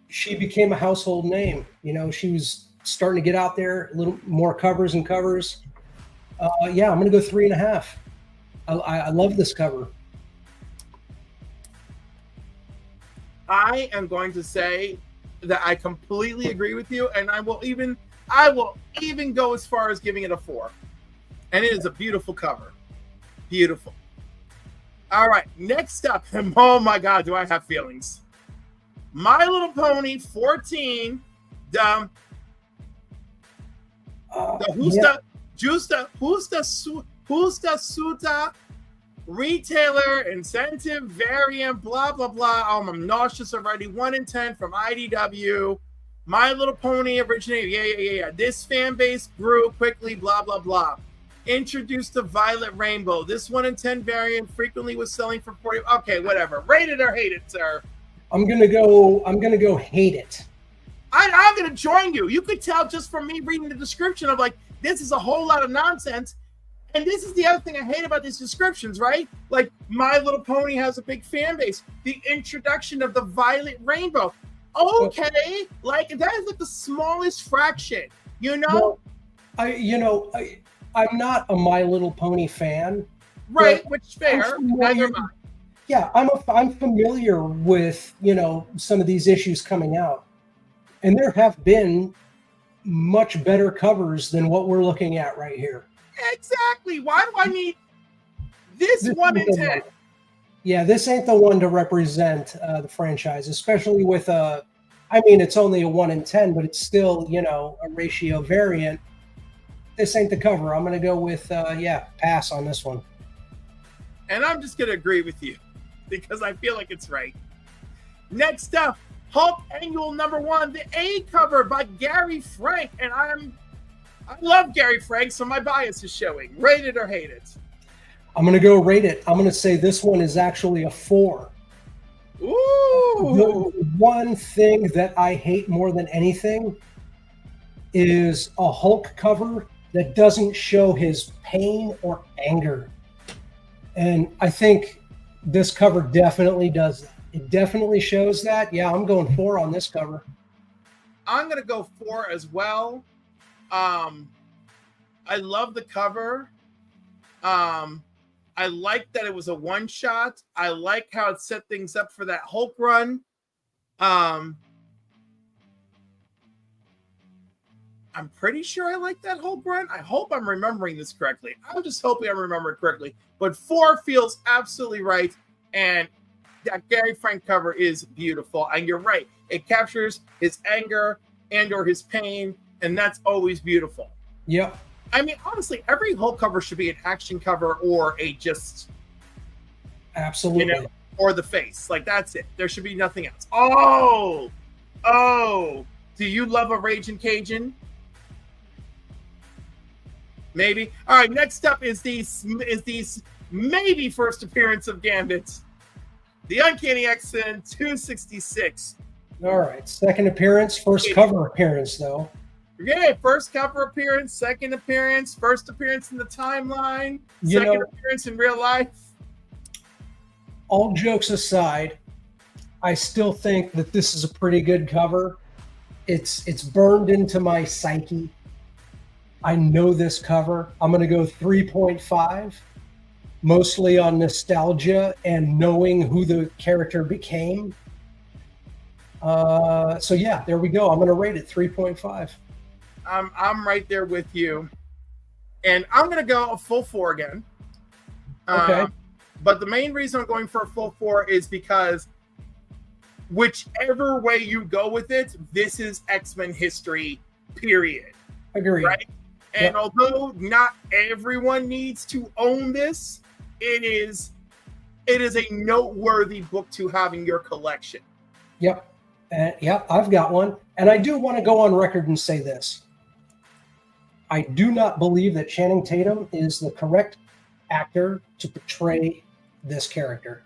she became a household name. She was starting to get out there, a little more covers and covers. I'm going to go 3.5. I love this cover. I am going to say that I completely agree with you, and I will even go as far as giving it a 4. And it is a beautiful cover. Beautiful. All right, next up, and oh my God, do I have feelings. My Little Pony 14, the Justa Suta retailer incentive variant, blah, blah, blah. Oh, I'm nauseous already. 1 in 10 from IDW. My Little Pony originated. Yeah. This fan base grew quickly, blah, blah, blah. Introduced the Violet Rainbow. This 1 in 10 variant frequently was selling for 40. Okay, whatever. Rate it or hate it, sir. I'm gonna go hate it. I'm gonna join you. You could tell just from me reading the description of like, this is a whole lot of nonsense. And this is the other thing I hate about these descriptions, right? Like, My Little Pony has a big fan base. The introduction of the Violet Rainbow. Okay, like that is like the smallest fraction, Well, I'm not a My Little Pony fan. Right, which is fair. Neither am I. Yeah, I'm familiar with, some of these issues coming out. And there have been much better covers than what we're looking at right here. Exactly. Why do I need this 1 in 10? Yeah, this ain't the one to represent the franchise, especially with it's only a 1 in 10, but it's still, a ratio variant. This ain't the cover. I'm going to go with, pass on this one. And I'm just going to agree with you because I feel like it's right. Next up, Hulk Annual #1, the A cover by Gary Frank. And I love Gary Frank, so my bias is showing. Rate it or hate it? I'm going to go rate it. I'm going to say this one is actually a 4. Ooh. The one thing that I hate more than anything is a Hulk cover that doesn't show his pain or anger. And I think this cover definitely does that. It definitely shows that. Yeah, I'm going 4 on this cover. I'm going to go 4 as well. I love the cover. I like that it was a one-shot. I like how it set things up for that Hulk run. I'm pretty sure I like that Hulk run. I hope I'm remembering this correctly. I'm just hoping I remember it correctly. But 4 feels absolutely right. And that Gary Frank cover is beautiful. And you're right. It captures his anger and or his pain. And that's always beautiful. Yep. I mean, honestly, every Hulk cover should be an action cover or a just... Absolutely. Or the face. Like, that's it. There should be nothing else. Oh! Do you love a Raging Cajun? Maybe. All right, next up is these maybe first appearance of Gambit. The Uncanny X-Men 266. All right, second appearance, first cover appearance, though. Yeah, first cover appearance, second appearance, first appearance in the timeline, second appearance in real life. All jokes aside, I still think that this is a pretty good cover. It's burned into my psyche. I know this cover. I'm going to go 3.5, mostly on nostalgia and knowing who the character became. So yeah, there we go. I'm going to rate it 3.5. I'm right there with you. And I'm going to go a full 4 again. Okay. But the main reason I'm going for a full 4 is because whichever way you go with it, this is X-Men history, period. Agreed. Right? And although not everyone needs to own this, it is a noteworthy book to have in your collection. Yep. I've got one. And I do want to go on record and say this. I do not believe that Channing Tatum is the correct actor to portray this character.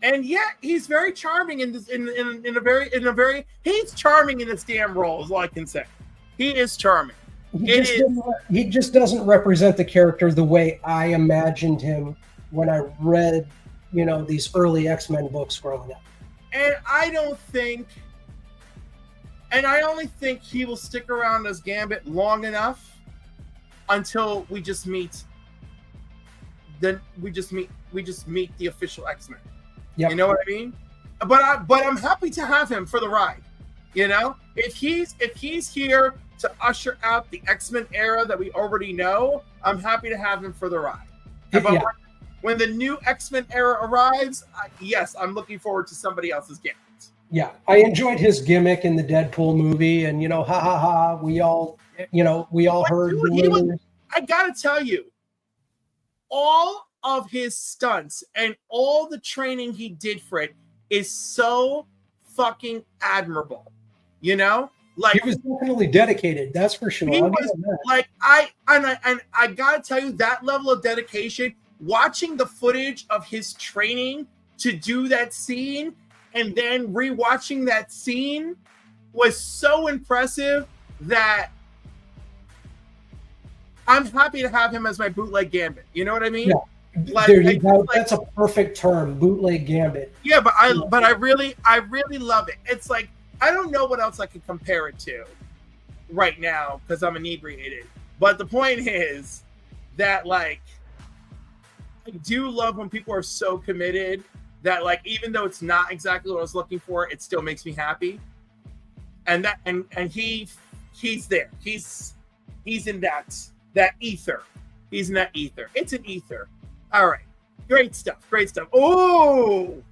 And yet he's very charming in this in a very he's charming in this damn role, is all I can say. He is charming. He just doesn't represent the character the way I imagined him when I read, these early X-Men books growing up. And I only think he will stick around as Gambit long enough until we just meet the official X-Men. Yep. You know what I mean? But I'm happy to have him for the ride. If he's here to usher out the X-Men era that we already know, I'm happy to have him for the ride. But when the new X-Men era arrives, yes, I'm looking forward to somebody else's Gambit. Yeah, I enjoyed his gimmick in the Deadpool movie, and ha ha ha. We all heard. Dude, I gotta tell you, all of his stunts and all the training he did for it is so fucking admirable. Like, he was definitely dedicated. That's for sure. He was, like, I gotta tell you, that level of dedication. Watching the footage of his training to do that scene and then rewatching that scene was so impressive that I'm happy to have him as my bootleg Gambit. You know what I mean? Yeah. Like, there you go. That's a perfect term, bootleg Gambit. Yeah, but I really love it. It's like, I don't know what else I could compare it to right now because I'm inebriated. But the point is that, like, I do love when people are so committed that, like, even though it's not exactly what I was looking for, it still makes me happy. And he's there. He's in that ether. He's in that ether. It's an ether. All right. Great stuff. Oh,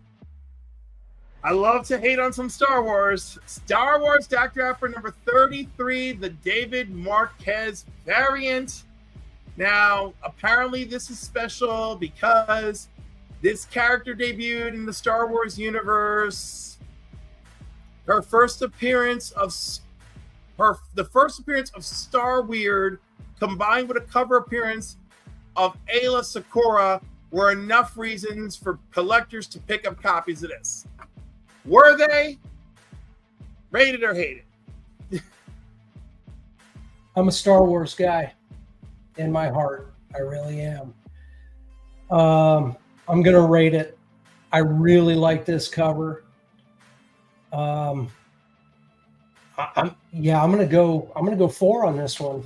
I love to hate on some Star Wars. Star Wars Dr. Aphra number 33, the David Marquez variant. Now, apparently this is special because this character debuted in the Star Wars universe. The first appearance of Star Weird combined with a cover appearance of Ayla Sakura were enough reasons for collectors to pick up copies of this. Were they? Rated or hated? I'm a Star Wars guy. In my heart, I really am. I'm gonna rate it. I really like this cover. I'm gonna go 4 on this one.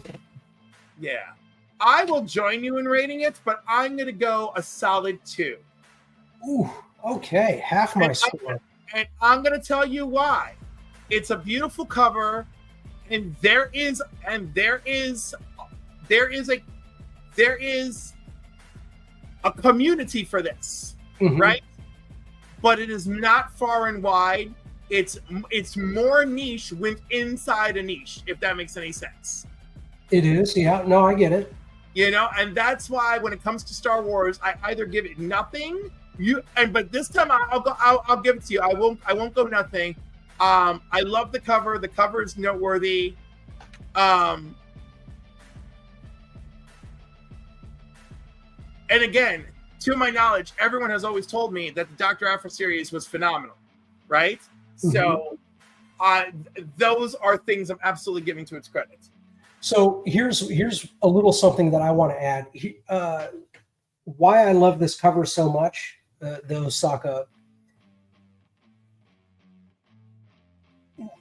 Yeah, I will join you in rating it, but I'm gonna go a solid 2. Ooh, okay, half my score. And I'm gonna tell you why. It's a beautiful cover, and there is a community for this, right? But it is not far and wide. It's more niche with inside a niche, if that makes any sense. It is, yeah. No, I get it. And that's why when it comes to Star Wars, I either give it nothing. But this time I'll give it to you. I won't go nothing. I love the cover. The cover is noteworthy. And again, to my knowledge, everyone has always told me that the Dr. Aphra series was phenomenal, right? So those are things I'm absolutely giving to its credit. So here's a little something that I want to add. Why I love this cover so much, the Osaka.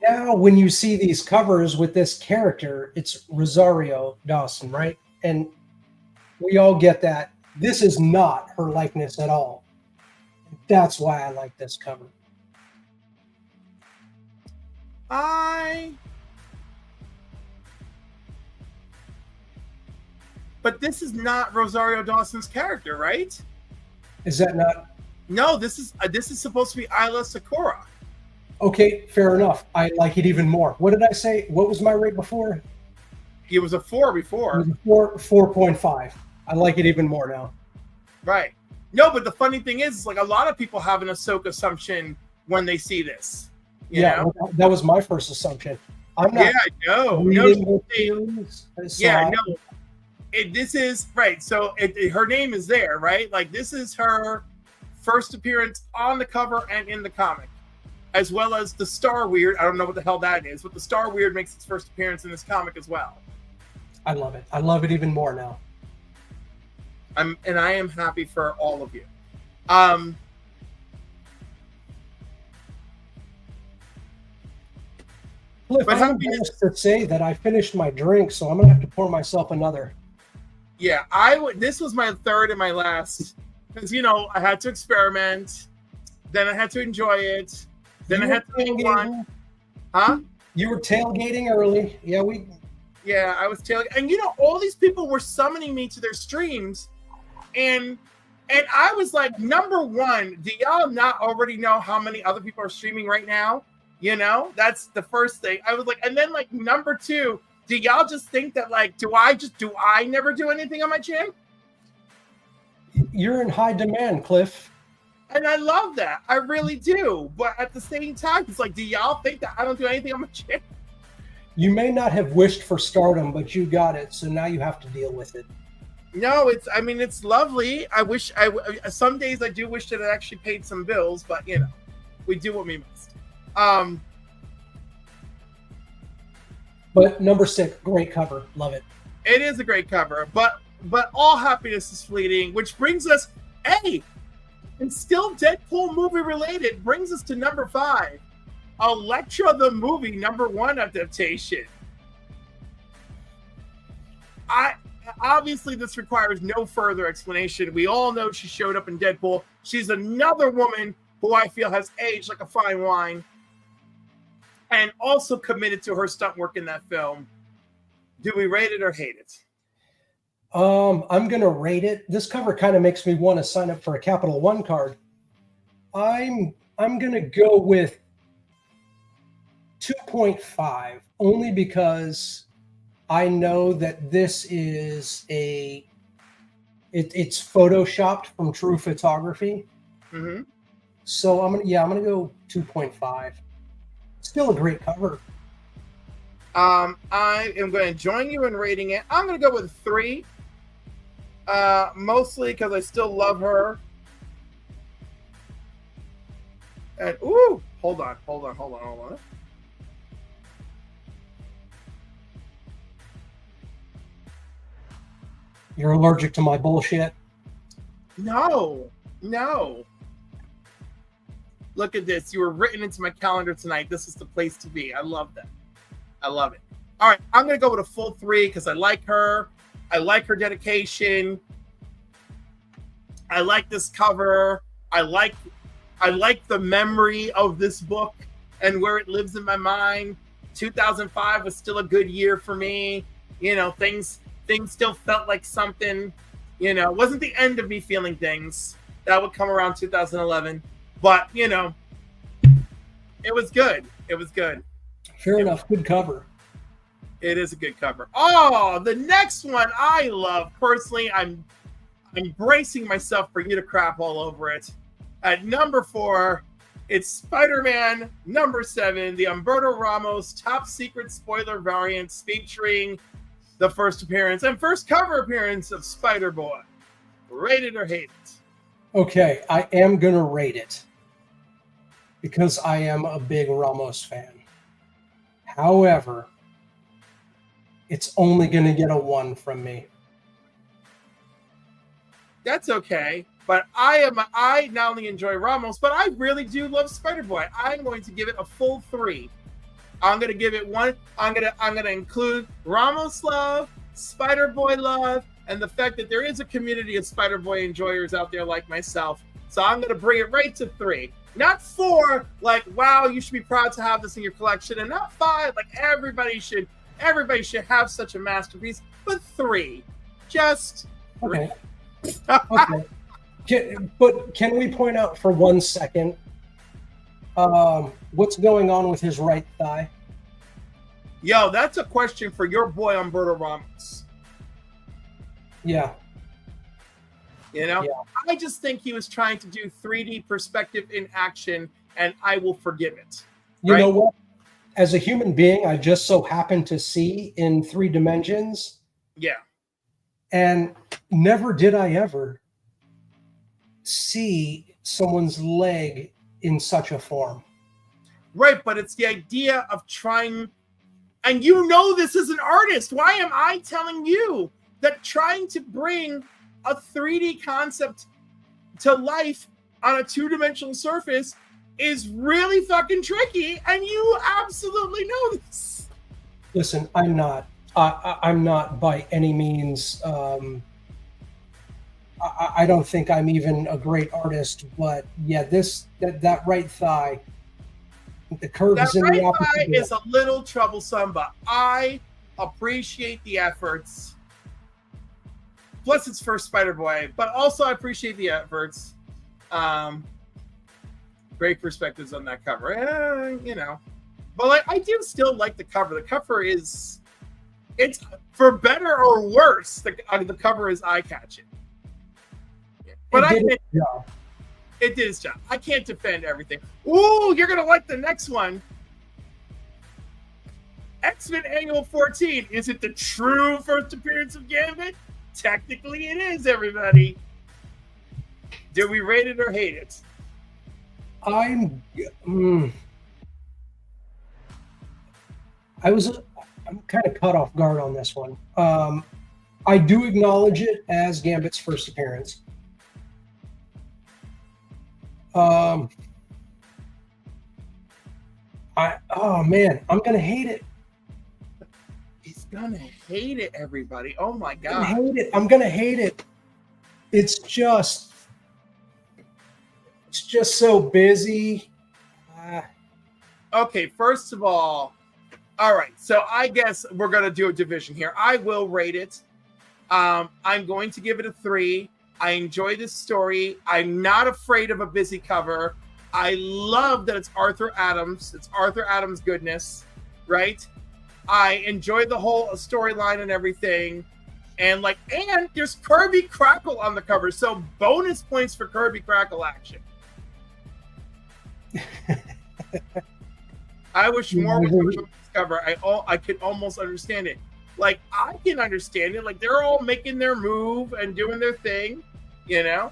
Now, when you see these covers with this character, it's Rosario Dawson, right? And we all get that. This is not her likeness at all. That's why I like this cover. But this is not Rosario Dawson's character, right? Is that not? No, this is supposed to be Ayla Sakura. Okay, fair enough. I like it even more. What did I say? What was my rate before? It was a 4 before. It was 4.5. I like it even more now. Right. No, but the funny thing is, like, a lot of people have an Ahsoka assumption when they see this. You know? That was my first assumption. I'm not. Yeah, no. No. Yeah, no. this is right. So her name is there, right? Like this is her first appearance on the cover and in the comic, as well as the Star Weird. I don't know what the hell that is, but the Star Weird makes its first appearance in this comic as well. I love it. I love it even more now. I am happy for all of you. Cliff, but I'm embarrassed to say that I finished my drink, so I'm gonna have to pour myself another. Yeah, this was my third and my last, because I had to experiment, then I had to enjoy it, then I had to make one. Huh? You were tailgating early. Yeah, I was tailgating, and all these people were summoning me to their streams, and I was like, number one, do y'all not already know how many other people are streaming right now? That's the first thing. I was like, and then like number two, do y'all just think that like, do I never do anything on my channel? You're in high demand, Cliff. And I love that. I really do. But at the same time, it's like, do y'all think that I don't do anything on my channel? You may not have wished for stardom, but you got it. So now you have to deal with it. No, it's lovely. Some days I do wish that I actually paid some bills, but we do what we must. But number 6, great cover. Love it. It is a great cover, but all happiness is fleeting, which brings us, and still Deadpool movie related, brings us to number 5, Elektra the movie #1 adaptation. Obviously this requires no further explanation. We all know she showed up in Deadpool. She's another woman who I feel has aged like a fine wine, and also committed to her stunt work in that film. Do we rate it or hate it? I'm gonna rate it. This cover kind of makes me want to sign up for a Capital One card. I'm gonna go with 2.5, only because I know that this is it's photoshopped from true photography. Mm-hmm. So I'm gonna go 2.5. Still a great cover. I am going to join you in rating it. I'm going to go with 3. Mostly because I still love her. And hold on. You're allergic to my bullshit? No. Look at this. You were written into my calendar tonight. This is the place to be. I love that. I love it. All right. I'm going to go with a full 3 because I like her. I like her dedication. I like this cover. I like the memory of this book and where it lives in my mind. 2005 was still a good year for me. Things still felt like something. It wasn't the end of me feeling things. That would come around 2011. But, it was good. It was good. Fair enough. Good cover. It is a good cover. Oh, the next one I love. Personally, I'm bracing myself for you to crap all over it. At number 4, it's Spider-Man #7, the Humberto Ramos top secret spoiler variants featuring the first appearance and first cover appearance of Spider-Boy. Rate it or hate it? Okay, I am going to rate it because I am a big Ramos fan. However, it's only going to get a 1 from me. That's okay. But I not only enjoy Ramos, but I really do love Spider-Boy. I'm going to give it a full 3. I'm going to give it 1. I'm going to include Ramos love, Spider-Boy love, and the fact that there is a community of Spider-Boy enjoyers out there like myself. So I'm going to bring it right to 3. Not 4, like, wow, you should be proud to have this in your collection. And not 5, like everybody should have such a masterpiece. But 3. Just 3. Okay. Okay. But can we point out for 1 second what's going on with his right thigh? Yo, that's a question for your boy Humberto Ramos. Yeah. Yeah. I just think he was trying to do 3D perspective in action, and I will forgive it. You know what? As a human being, I just so happen to see in 3 dimensions. Yeah. And never did I ever see someone's leg in such a form. Right, but it's the idea of trying, and you know this as an artist. Why am I telling you that trying to bring a 3D concept to life on a two-dimensional surface is really fucking tricky, and you absolutely know this. Listen, I'm not by any means. I don't think I'm even a great artist, but yeah, that right thigh, the curve That is in right the opposite thigh direction. is a little troublesome, but I appreciate the efforts. Plus, it's first Spider-Boy, but also I appreciate the efforts. Great perspectives on that cover, you know. But like, I do still like the cover. The cover is, it's for better or worse. The cover is eye-catching. But it did its job. I can't defend everything. Ooh, you're gonna like the next one. X-Men Annual 14. Is it the true first appearance of Gambit? Technically, it is. Everybody, do we rate it or hate it? I'm kind of caught off guard on this one. I do acknowledge it as Gambit's first appearance. Oh man, I'm gonna hate it. He's gonna hate it, everybody. Oh my god. I'm gonna hate it. It's just so busy. Okay, first of all right, so I guess we're gonna do a division here. I will rate it. I'm going to give it a 3. I enjoy this story. I'm not afraid of a busy cover. I love that it's Arthur Adams. It's Arthur Adams' goodness, right? I enjoy the whole storyline and everything. And there's Kirby Crackle on the cover. So bonus points for Kirby Crackle action. I wish more would come from this cover. I could almost understand it. Like, I can understand it. Like, they're all making their move and doing their thing, you know?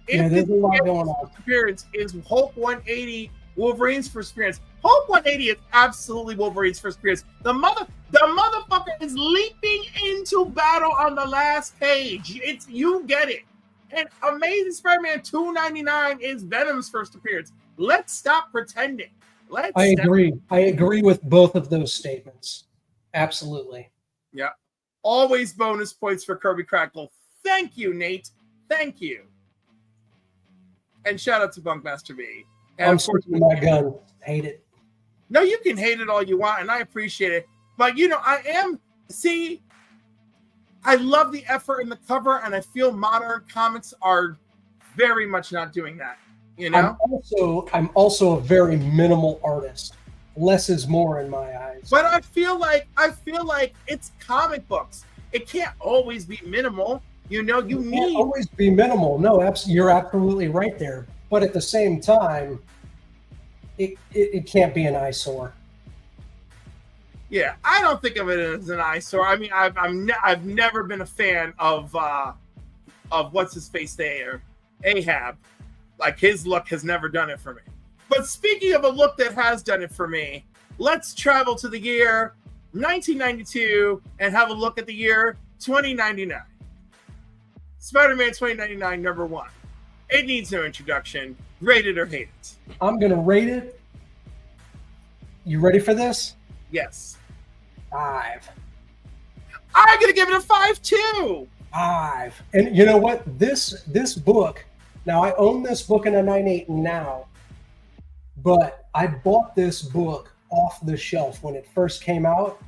Yeah, there's a lot going on. Appearance is Hulk 180 Wolverine's first appearance. Hulk 180 is absolutely Wolverine's first appearance. The motherfucker is leaping into battle on the last page. You get it. And Amazing Spider-Man 299 is Venom's first appearance. Let's stop pretending. I agree. I agree with both of those statements. Absolutely. Yeah. Always bonus points for Kirby Crackle. Thank you, Nate. Thank you. And shout out to Bunkmaster B. And I'm switching my gun. Hate it. No, you can hate it all you want, and I appreciate it. But, I love the effort in the cover, and I feel modern comics are very much not doing that. You know? I'm also a very minimal artist. Less is more in my eyes. But I feel like it's comic books. It can't always be minimal. You need always be minimal. No, you're absolutely right there. But at the same time, it can't be an eyesore. Yeah, I don't think of it as an eyesore. I mean, I've never been a fan of what's his face there, Ahab. Like, his look has never done it for me. But speaking of a look that has done it for me, let's travel to the year 1992 and have a look at the year 2099. Spider-Man 2099, number 1. It needs no introduction. Rate it or hate it. I'm going to rate it. You ready for this? Yes. 5. I'm going to give it a 5 too. 5. And you know what? This book, now I own this book in a 9.8 now, but I bought this book off the shelf when it first came out.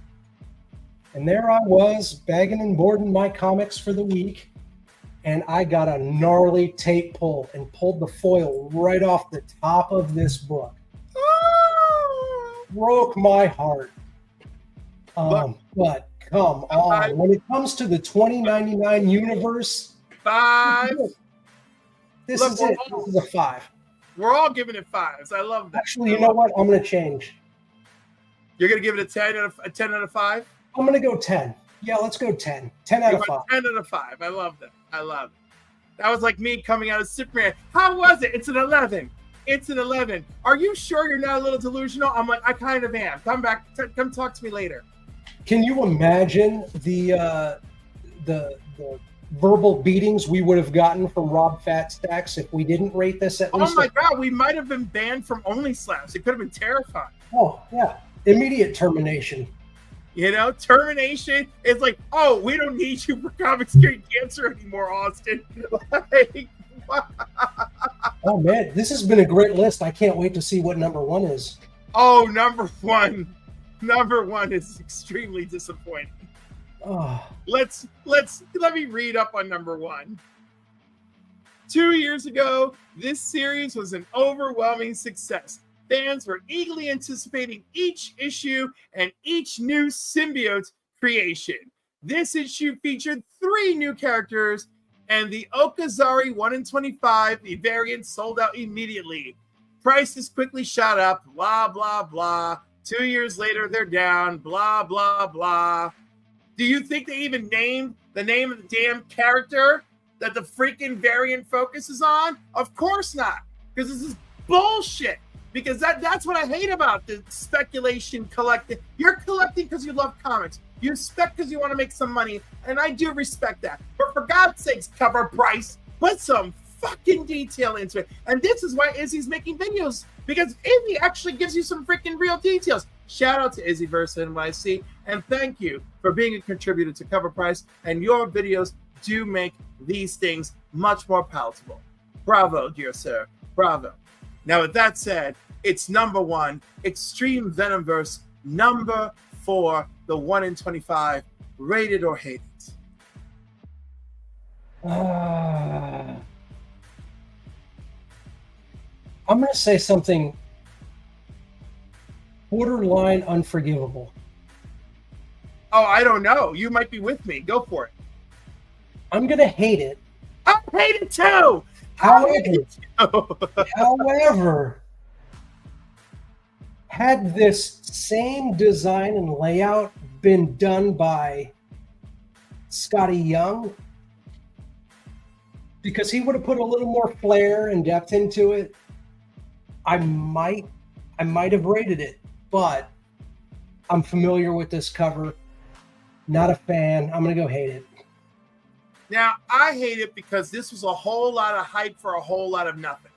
And there I was, bagging and boarding my comics for the week. And I got a gnarly tape pull and pulled the foil right off the top of this book. Broke my heart. But come on. When it comes to the 2099 universe, 5. This is it. This is a 5. We're all giving it 5s. I love that. Actually, you know what? I'm going to change. You're going to give it a 10 out of 5? I'm going to go 10. Yeah, let's go 10. 10 out of 5. 10 out of 5. I love that. I love it. That was like me coming out of Superman. How was it? It's an 11. It's an 11. Are you sure you're not a little delusional? I'm like, I kind of am. Come back. Come talk to me later. Can you imagine the verbal beatings we would have gotten from Rob Fatstacks if we didn't rate this at least? Oh my God, we might have been banned from Only Slaps. It could have been terrifying. Oh, yeah. Immediate termination. You know, termination is like, oh, we don't need you for Comic Street Cancer anymore, Austin. Like, oh, man, this has been a great list. I can't wait to see what number 1 is. Oh, number one is extremely disappointing. Oh. Let me read up on number 1. 2 years ago, this series was an overwhelming success. Fans were eagerly anticipating each issue and each new symbiote creation. This issue featured 3 new characters, and the Okazari 1 in 25, the variant sold out immediately. Prices quickly shot up, blah, blah, blah. 2 years later, they're down, blah, blah, blah. Do you think they even named the name of the damn character that the freaking variant focuses on? Of course not, because this is bullshit. Because that's what I hate about the speculation collecting. You're collecting because you love comics. You spec because you want to make some money, and I do respect that. But for God's sakes, cover price. Put some fucking detail into it. And this is why Izzy's making videos, because Izzy actually gives you some freaking real details. Shout out to Izzyverse NYC, and thank you for being a contributor to Cover Price. And your videos do make these things much more palatable. Bravo, dear sir. Bravo. Now, with that said, it's number 1, Extreme Venomverse, number 4, the 1 in 25, rated or hated. I'm going to say something borderline unforgivable. Oh, I don't know. You might be with me. Go for it. I'm going to hate it. I hate it too. However, had this same design and layout been done by Scotty Young, because he would have put a little more flair and depth into it, I might have rated it, but I'm familiar with this cover. Not a fan. I'm going to go hate it. Now, I hate it because this was a whole lot of hype for a whole lot of nothing.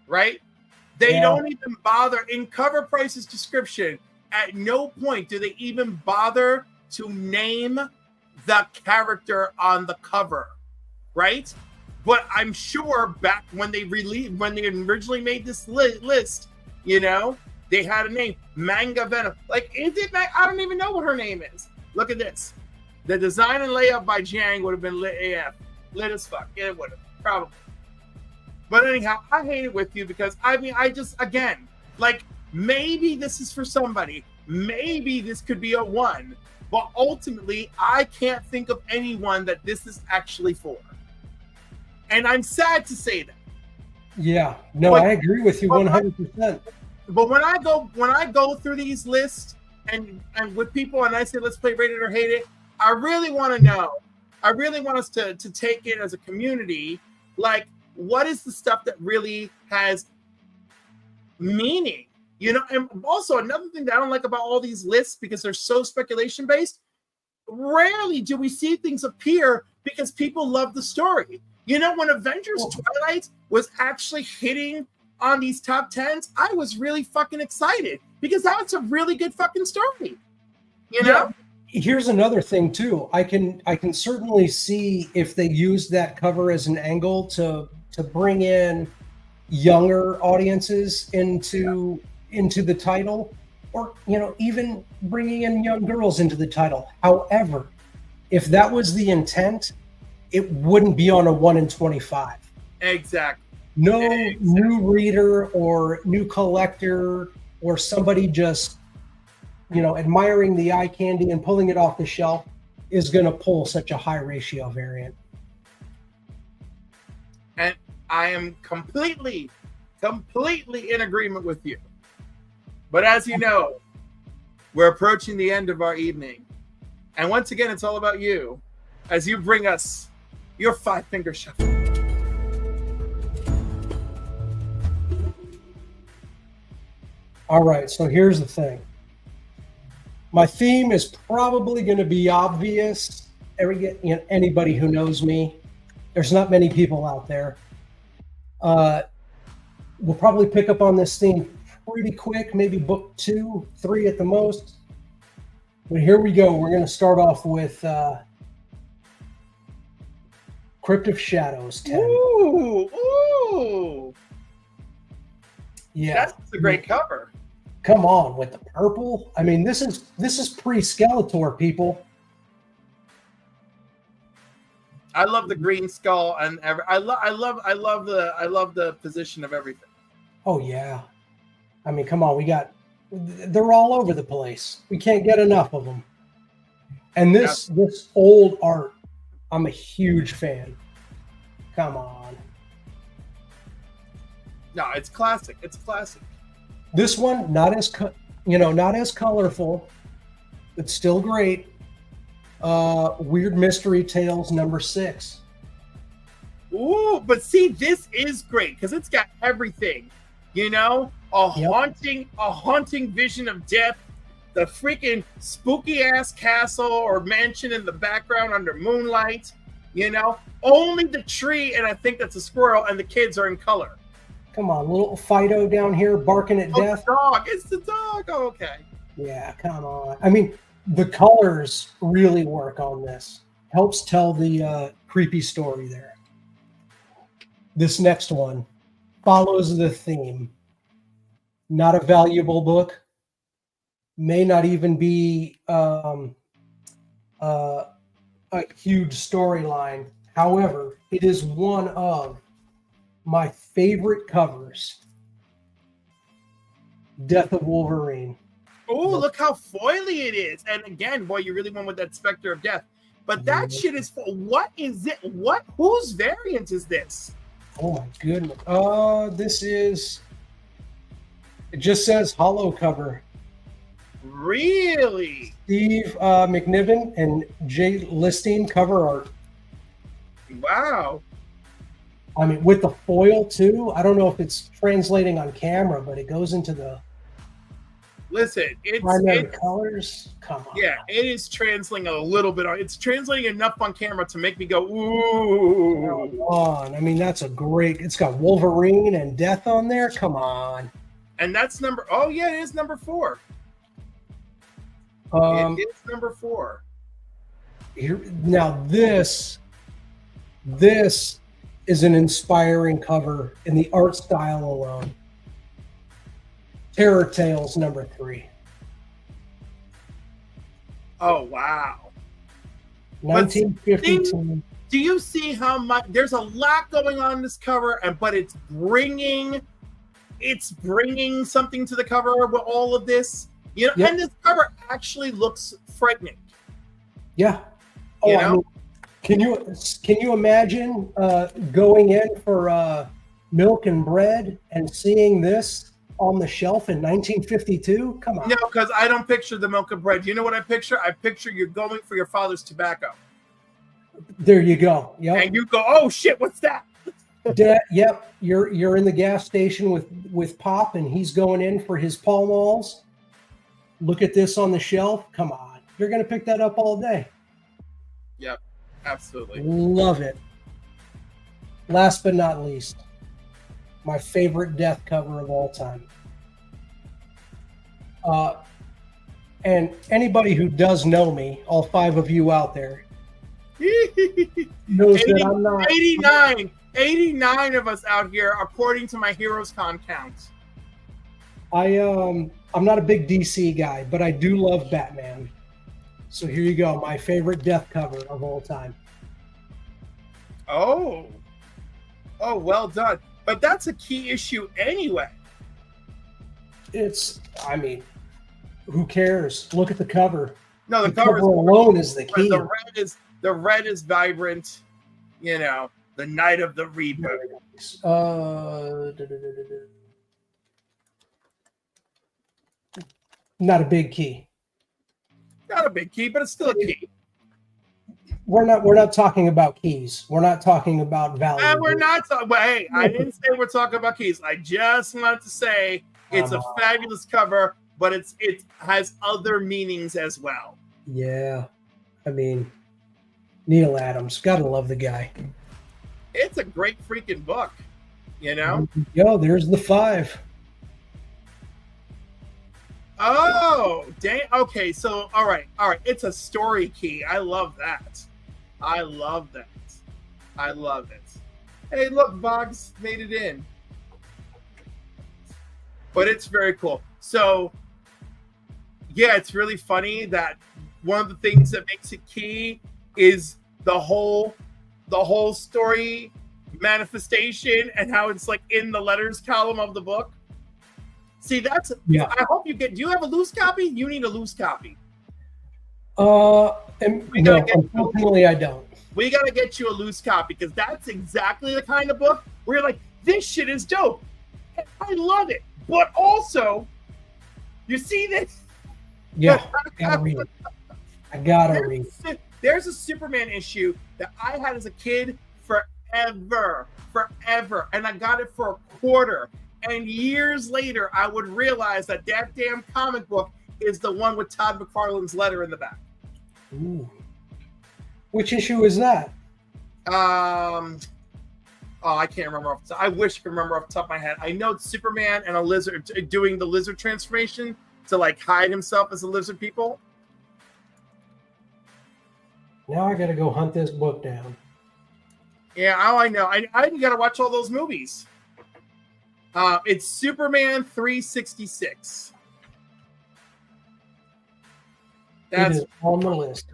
Right? They don't even bother in Cover Price's description. At no point do they even bother to name the character on the cover. Right? But I'm sure back when they originally made this list, you know, they had a name, Manga Venom. Like, is it? I don't even know what her name is. Look at this. The design and layout by Jang would have been lit AF. Lit as fuck. It would have, probably. But anyhow, I hate it with you because, I just, again, like, maybe this is for somebody. Maybe this could be a 1. But ultimately, I can't think of anyone that this is actually for. And I'm sad to say that. Yeah. No, I agree with you 100%. But when I go through these lists and with people and I say, let's play Rated or Hate It, I really want to know. I really want us to take it as a community. Like, what is the stuff that really has meaning? You know, and also another thing that I don't like about all these lists, because they're so speculation based, rarely do we see things appear because people love the story. You know, when Avengers Twilight was actually hitting on these top 10s, I was really fucking excited because that's a really good fucking story. You know? Yeah. Here's another thing too. I can certainly see if they use that cover as an angle to bring in younger audiences into the title, or, you know, even bringing in young girls into the title. However, if that was the intent, it wouldn't be on a 1 in 25. Exactly. No new reader or new collector or somebody just, you know, admiring the eye candy and pulling it off the shelf is going to pull such a high ratio variant. And I am completely in agreement with you. But as you know, we're approaching the end of our evening. And once again, it's all about you as you bring us your 5-finger shuffle. All right, so here's the thing. My theme is probably going to be obvious. Anybody who knows me, there's not many people out there. We'll probably pick up on this theme pretty quick, maybe book 2, 3 at the most. But here we go. We're going to start off with Crypt of Shadows 10. Ooh. Yeah. That's a great cover. Come on, with the purple. I mean, this is pre-Skeletor, people. I love the green skull, and I love the position of everything. Oh yeah, I mean, come on, they're all over the place. We can't get enough of them. And this old art, I'm a huge fan. Come on. No, it's classic. It's classic. This one, not as colorful, but still great. Weird Mystery Tales #6. Ooh, but see, this is great because it's got everything. A haunting vision of death, the freaking spooky ass castle or mansion in the background under moonlight. Only the tree, and I think that's a squirrel, and the kids are in color. Come on, little Fido down here barking at death. The dog. It's the dog. Oh, okay. Yeah, come on. I mean, the colors really work on this. Helps tell the creepy story there. This next one follows the theme. Not a valuable book. May not even be a huge storyline. However, it is one of my favorite covers. Death of Wolverine. Oh, look how foily it is. And again, boy, you really went with that Spectre of Death. But that shit is what is it? Whose variant is this? Oh my goodness. It just says hollow cover. Really? Steve McNiven and Jay Listine cover art. Wow. I mean, with the foil too. I don't know if it's translating on camera, but it goes into the primary colors. Come on. Yeah, it is translating a little bit. It's translating enough on camera to make me go, ooh. Come on. I mean, that's it's got Wolverine and Death on there. Come on. And that's it is number 4. It is number 4. Now this is an inspiring cover in the art style alone. Terror Tales #3. Oh wow. 1952. Do you see how much there's a lot going on in this cover, but it's bringing something to the cover with all of this, Yep. And this cover actually looks frightening. Yeah. Oh, I mean, can you imagine going in for milk and bread and seeing this on the shelf in 1952? Come on. No, because I don't picture the milk and bread. You know what I picture? I picture you're going for your father's tobacco. There you go. Yep. And you go, oh shit, what's that? Yep. You're in the gas station with Pop, and he's going in for his Pall Malls. Look at this on the shelf. Come on. You're going to pick that up all day. Yep. Absolutely. Love it. Last but not least, my favorite Death cover of all time. And anybody who does know me, all 5 of you out there, knows that I'm not 89 of us out here, according to my Heroes Con count. I'm not a big DC guy, but I do love Batman. So here you go, my favorite Death cover of all time. Oh, well done. But that's a key issue anyway. I mean, who cares? Look at the cover. No, the cover alone is the key. The red is vibrant. The night of the rebirth. Not a big key. Not a big key, but it's still a key. We're not talking about keys. We're not talking about value. And we're not talking. Well, hey, I didn't say we're talking about keys. I just wanted to say it's a fabulous cover, but it has other meanings as well. Yeah, I mean, Neil Adams, gotta love the guy. It's a great freaking book, you know. Yo, there's the 5. Oh, dang. Okay, so all right. It's a story key. I love that. I love it. Hey, look, Boggs made it in. But it's very cool. So, yeah, it's really funny that one of the things that makes it key is the whole story manifestation and how it's like in the letters column of the book. See, that's I hope you get. Do you have a loose copy? You need a loose copy. No, unfortunately, I don't. We gotta get you a loose copy because that's exactly the kind of book where you're like, this shit is dope. I love it. But also, you see this? Yeah, I gotta read it. I gotta read it. There's a Superman issue that I had as a kid forever, and I got it for a quarter. And years later, I would realize that damn comic book is the one with Todd McFarlane's letter in the back. Ooh. Which issue is that? I can't remember off the top. I wish I could remember off the top of my head. I know it's Superman and a lizard doing the lizard transformation to like hide himself as a lizard people. Now I gotta go hunt this book down. Yeah, I know. I gotta watch all those movies. It's Superman 366. That's it is on the list.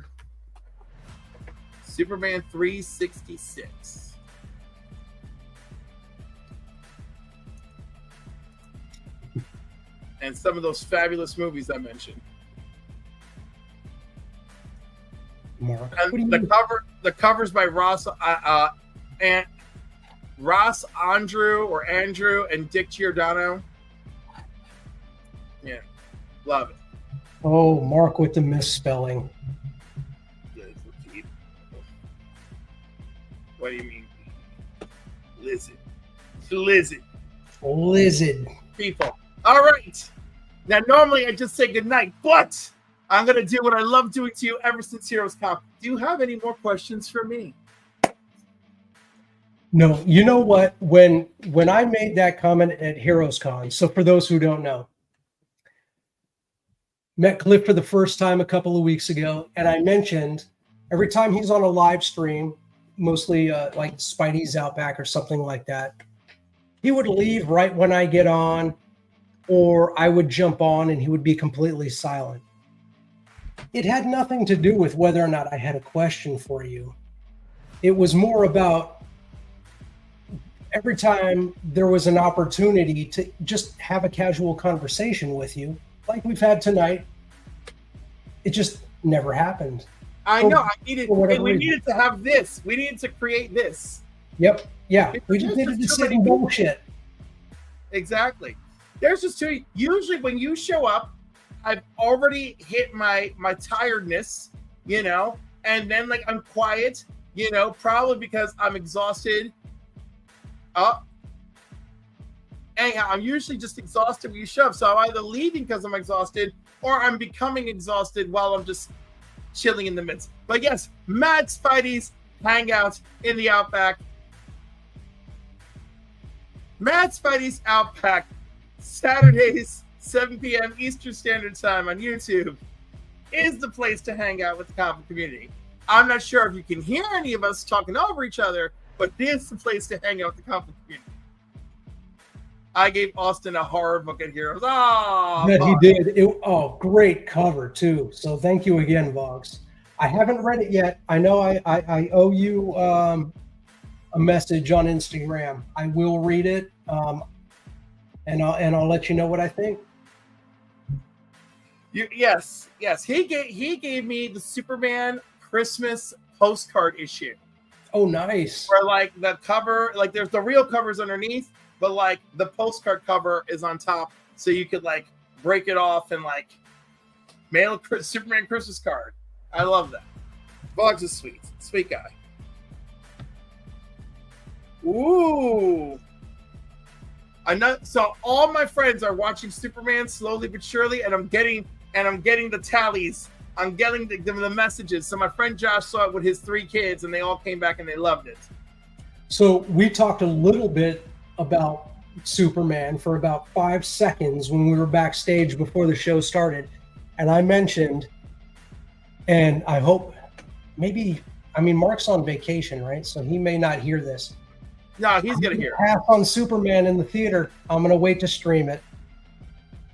Superman 366. And some of those fabulous movies I mentioned. Mark, and the covers by Ross and Ross Andrew and Dick Giordano. Yeah, love it. Oh, Mark with the misspelling. What do you mean? Lizard. People. All right. Now, normally I just say goodnight, but I'm going to do what I love doing to you ever since Heroes Con. Do you have any more questions for me? No. You know what? When I made that comment at Heroes Con, so for those who don't know, met Cliff for the first time a couple of weeks ago, and I mentioned every time he's on a live stream, mostly like Spidey's Outback or something like that, he would leave right when I get on, or I would jump on and he would be completely silent. It had nothing to do with whether or not I had a question for you. It was more about every time there was an opportunity to just have a casual conversation with you, like we've had tonight, it just never happened. I know. We needed to have this. We needed to create this. Yep. Yeah. We just needed to sit and bullshit. Exactly. There's just too. Usually, when you show up, I've already hit my tiredness, you know, and then like I'm quiet, you know, probably because I'm exhausted. Anyhow, I'm usually just exhausted when you show up. So I'm either leaving because I'm exhausted, or I'm becoming exhausted while I'm just chilling in the midst. But yes, Mad Spidey's Hangout in the Outback. Mad Spidey's Outback, Saturdays, 7 p.m. Eastern Standard Time on YouTube, is the place to hang out with the comic community. I'm not sure if you can hear any of us talking over each other, but it is the place to hang out with the comic community. I gave Austin a horror book at Heroes. Oh, yeah, he did. Great cover too. So thank you again, Vox. I haven't read it yet. I know I owe you a message on Instagram. I will read it, and I'll let you know what I think. Yes. He gave me the Superman Christmas postcard issue. Oh, nice. Where like the cover, like there's the real covers underneath, but like the postcard cover is on top, so you could like break it off and like Mail a Superman Christmas card. I love that. Boggs is sweet. Sweet guy. Ooh. So all my friends are watching Superman slowly but surely, and I'm getting the tallies. I'm getting the messages. So my friend Josh saw it with his 3 kids, and they all came back and they loved it. So we talked a little bit about Superman for about 5 seconds when we were backstage before the show started, and I mentioned, and I hope Mark's on vacation, right? So he may not hear this. No, he's gonna hear it. Pass on Superman in the theater. I'm gonna wait to stream it.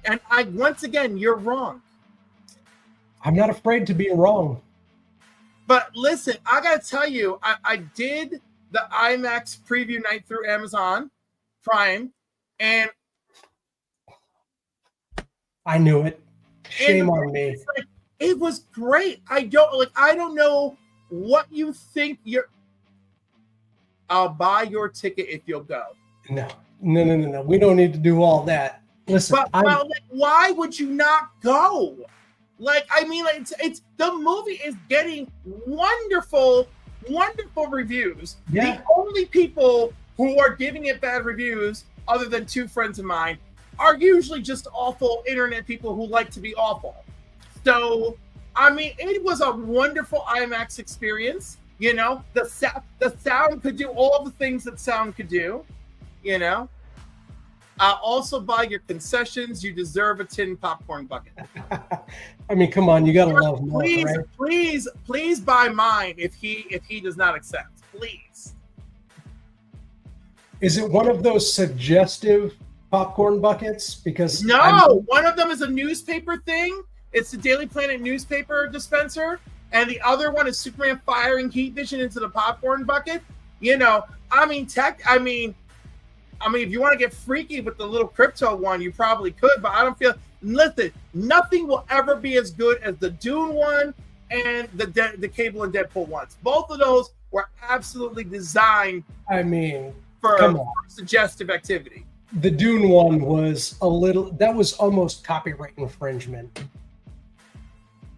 And once again, you're wrong. I'm not afraid to be wrong. But listen, I gotta tell you, I did the IMAX preview night through Amazon Prime, and I knew it. Shame on me. It was great. I don't know what you think I'll buy your ticket if you'll go. No. We don't need to do all that. Listen, but why would you not go? It's the movie is getting wonderful reviews. Yeah. The only people who are giving it bad reviews, other than 2 friends of mine, are usually just awful internet people who like to be awful. So, it was a wonderful IMAX experience. You know, the sound could do all the things that sound could do. You know, also buy your concessions. You deserve a tin popcorn bucket. Come on, you gotta love Mark, right? Please buy mine if he does not accept. Please. Is it one of those suggestive popcorn buckets? Because one of them is a newspaper thing. It's the Daily Planet newspaper dispenser. And the other one is Superman firing heat vision into the popcorn bucket. You know, if you want to get freaky with the little crypto one, you probably could, but I don't feel. Listen, nothing will ever be as good as the Dune one and the Cable and Deadpool ones. Both of those were absolutely designed. For suggestive activity. The Dune one was that was almost copyright infringement.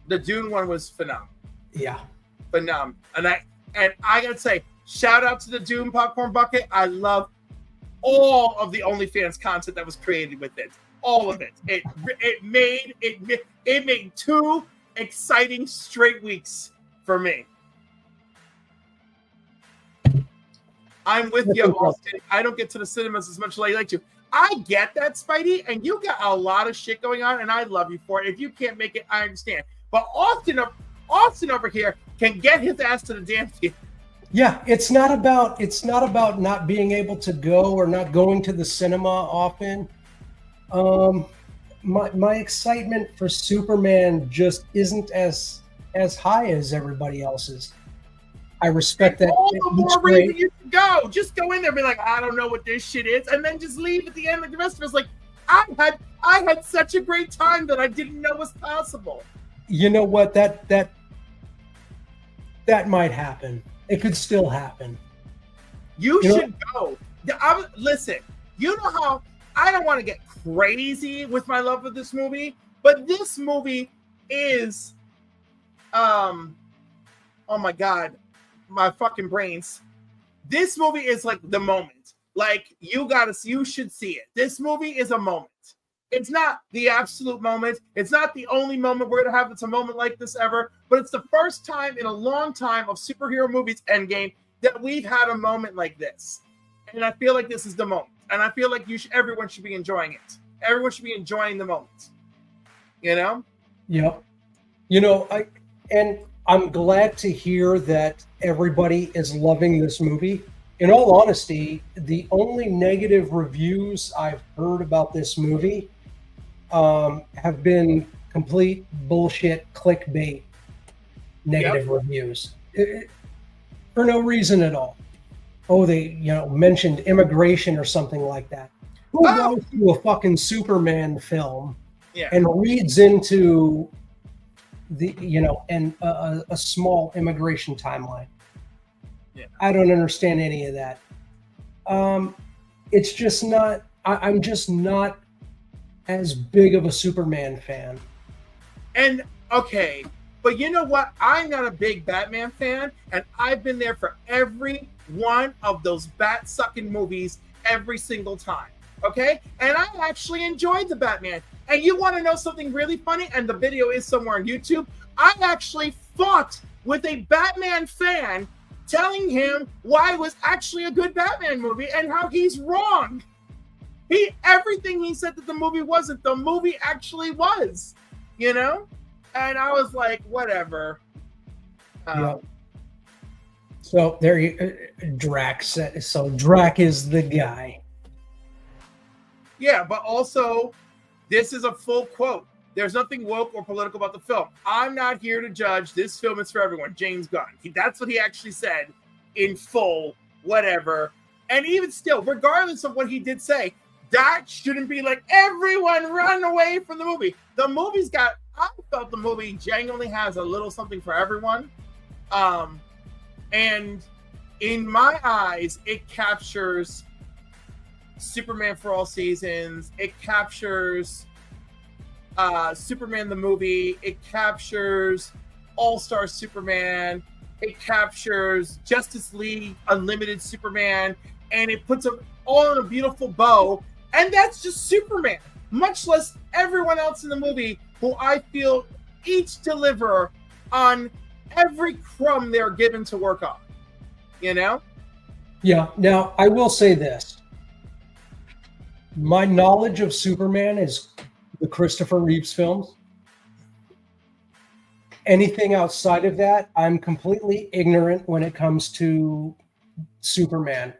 The Dune one was phenomenal. Yeah. Phenomenal. And I gotta say, shout out to the Dune popcorn bucket. I love all of the OnlyFans content that was created with it. All of it. It made 2 exciting straight weeks for me. I'm with you, Austin. I don't get to the cinemas as much as I like to. I get that, Spidey, and you got a lot of shit going on, and I love you for it. If you can't make it, I understand. But Austin over here can get his ass to the damn theater. Yeah, it's not about not being able to go or not going to the cinema often. My excitement for Superman just isn't as high as everybody else's. I respect that. All the more reason you should go. Just go in there and be like, I don't know what this shit is, and then just leave at the end. Like the rest of us, like I had such a great time that I didn't know was possible. You know what? That might happen. It could still happen. You should go. Listen, you know how I don't want to get crazy with my love of this movie, but this movie is, oh my God, my fucking brains. This movie is like the moment. Like you should see it. This movie is a moment. It's not the absolute moment. It's not the only moment we're gonna have. It's a moment like this ever, but it's the first time in a long time of superhero movies, Endgame, that we've had a moment like this. And I feel like this is the moment. And I feel like everyone should be enjoying it. Everyone should be enjoying the moment. You know? Yep. You know, I'm glad to hear that everybody is loving this movie. In all honesty, the only negative reviews I've heard about this movie have been complete bullshit clickbait negative reviews for no reason at all. Oh, they mentioned immigration or something like that. Who goes to a fucking Superman film and reads into the a small immigration timeline? Yeah. I don't understand any of that. It's just not. I'm just not as big of a Superman fan. And Okay, but you know what? I'm not a big Batman fan, and I've been there for every one of those bat-sucking movies every single time. Okay? And I actually enjoyed the Batman. And you want to know something really funny? And the video is somewhere on YouTube. I actually fought with a Batman fan telling him why it was actually a good Batman movie and how he's wrong. Everything he said that the movie wasn't, the movie actually was, you know? And I was like, whatever. Yeah. So there you, Drac said, so Drac is the guy. Yeah, but also, this is a full quote. There's nothing woke or political about the film. I'm not here to judge. This film is for everyone. James Gunn. That's what he actually said in full, whatever. And even still, regardless of what he did say, that shouldn't be like, everyone run away from the movie. The movie's got, I felt the movie genuinely has a little something for everyone. And in my eyes, it captures Superman for All Seasons. It captures Superman the movie. It captures All-Star Superman. It captures Justice League Unlimited Superman. And it puts them all in a beautiful bow. And that's just Superman, much less everyone else in the movie, who I feel each deliver on every crumb they're given to work on, you know? Yeah. Now, I will say this. My knowledge of Superman is the Christopher Reeves films. Anything outside of that, I'm completely ignorant when it comes to Superman.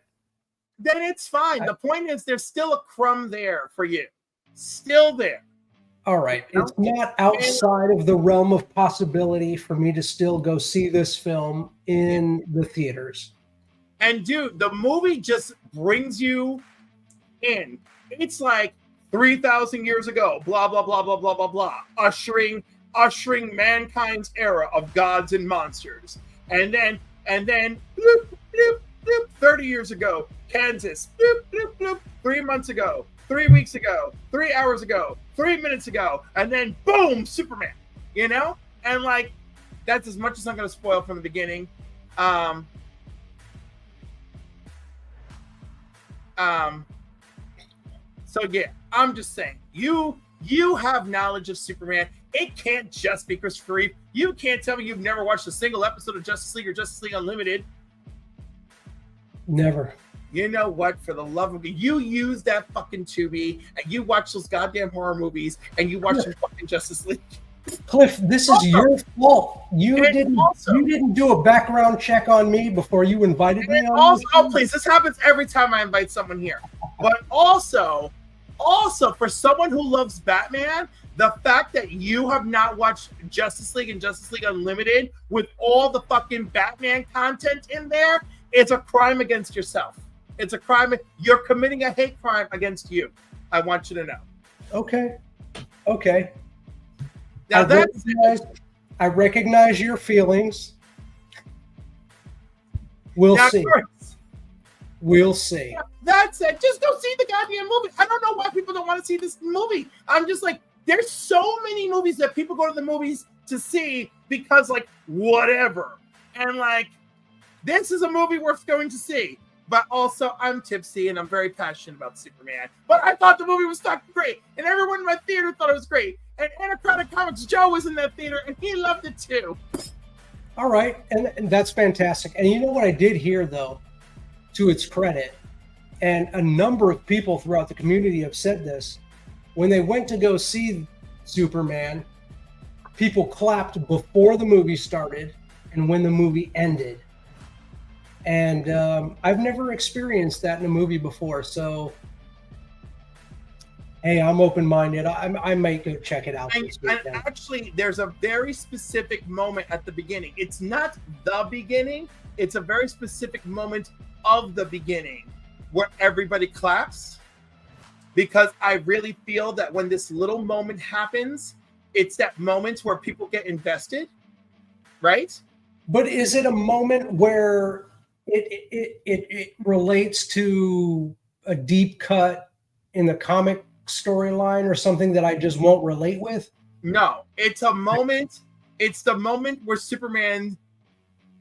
Then it's fine. The point is, there's still a crumb there for you. Still there. All right. It's not outside of the realm of possibility for me to still go see this film in the theaters. And dude, the movie just brings you in. It's like 3,000 years ago, blah, blah, blah, blah, blah, blah, blah, ushering mankind's era of gods and monsters. And then, bloop, bloop, bloop, 30 years ago, Kansas, bloop, bloop, bloop, 3 months ago, 3 weeks ago, 3 hours ago, 3 minutes ago, and then boom, Superman, you know? And like, that's as much as I'm going to spoil from the beginning. So yeah, I'm just saying, you have knowledge of Superman. It can't just be Christopher Reeve. You can't tell me you've never watched a single episode of Justice League or Justice League Unlimited. Never. You know what? For the love of God, you use that fucking Tubi and you watch those goddamn horror movies and you watch some fucking Justice League. Cliff, this is your fault. You didn't do a background check on me before you invited me on. Oh, please, this happens every time I invite someone here. But also for someone who loves Batman, the fact that you have not watched Justice League and Justice League Unlimited with all the fucking Batman content in there, it's a crime against yourself. It's a crime. You're committing a hate crime against you. I want you to know. Okay. Now I recognize your feelings. We'll see. We'll see. That's it. Just go see the goddamn movie. I don't know why people don't want to see this movie. I'm just like, there's so many movies that people go to the movies to see because, like, whatever. And, like, this is a movie worth going to see. But also, I'm tipsy and I'm very passionate about Superman. But I thought the movie was fucking great. And everyone in my theater thought it was great. And Anachronic Comics Joe was in that theater and he loved it too. All right. And that's fantastic. And you know what I did hear, though, to its credit, and a number of people throughout the community have said this, when they went to go see Superman, people clapped before the movie started and when the movie ended. And I've never experienced that in a movie before. So, hey, I'm open-minded. I might go check it out. And actually, there's a very specific moment at the beginning. It's not the beginning. It's a very specific moment of the beginning where everybody claps. Because I really feel that when this little moment happens, it's that moment where people get invested, right? But is it a moment where it relates to a deep cut in the comic storyline or something that I just won't relate with? No, it's a moment. It's the moment where Superman.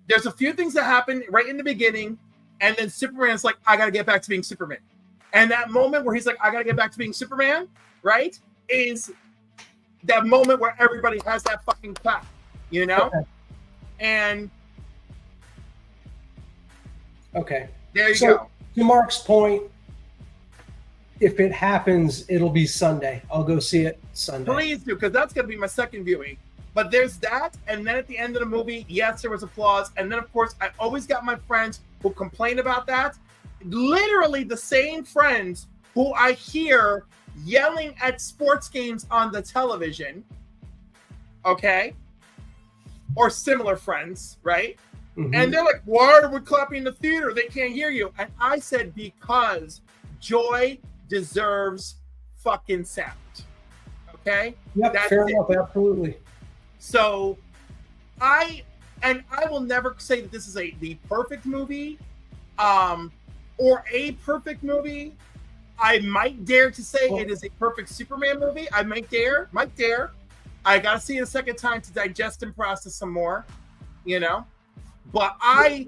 There's a few things that happen right in the beginning, and then Superman's like, "I got to get back to being Superman." And that moment where he's like, "I got to get back to being Superman," right, is that moment where everybody has that fucking clap, you know? Okay. And okay, there you go. To Mark's point, if it happens, it'll be Sunday. I'll go see it Sunday. Please do, because that's going to be my second viewing. But there's that, and then at the end of the movie, yes, there was applause. And then, of course, I always got my friends who complain about that. Literally the same friends who I hear yelling at sports games on the television, okay? Or similar friends, right? Mm-hmm. And they're like, why are we clapping in the theater? They can't hear you. And I said, because joy deserves fucking sound. Okay? Yep, that's fair it. enough, absolutely. So I will never say that this is the perfect movie, or a perfect movie. I might dare to say it is a perfect Superman movie. I might dare. I got to see it a second time to digest and process some more, you know? But I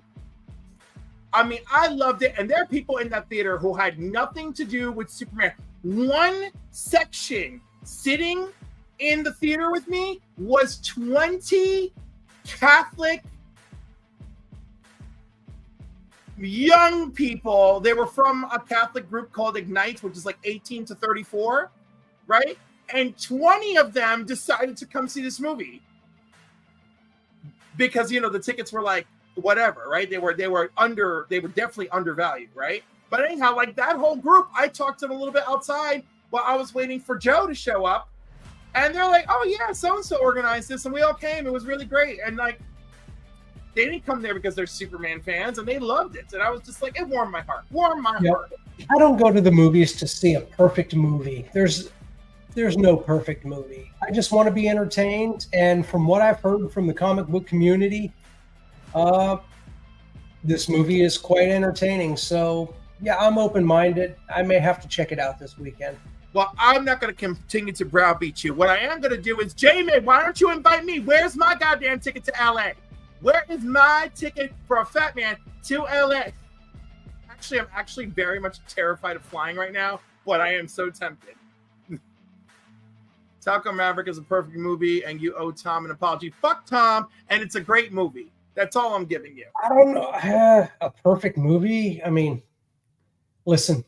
mean, I loved it. And there are people in that theater who had nothing to do with Superman. One section sitting in the theater with me was 20 Catholic young people. They were from a Catholic group called Ignite, which is like 18 to 34, right? And 20 of them decided to come see this movie because, you know, the tickets were like whatever, right? They were definitely undervalued, right? But anyhow, like that whole group, I talked to them a little bit outside while I was waiting for Joe to show up, and they're like, "Oh yeah, so and so organized this, and we all came. It was really great." And like, they didn't come there because they're Superman fans, and they loved it. And I was just like, it warmed my heart. Heart. I don't go to the movies to see a perfect movie. There's no perfect movie. I just want to be entertained. And from what I've heard from the comic book community, this movie is quite entertaining. So yeah, I'm open-minded. I may have to check it out this weekend. Well, I'm not going to continue to browbeat you. What I am going to do is, Jamie, why don't you invite me? Where's my goddamn ticket to LA? Where is my ticket for a fat man to LA? Actually, I'm actually very much terrified of flying right now, but I am so tempted. Top Gun Maverick is a perfect movie, and you owe Tom an apology. Fuck Tom, and it's a great movie. That's all I'm giving you. I don't know. A perfect movie? I mean, listen,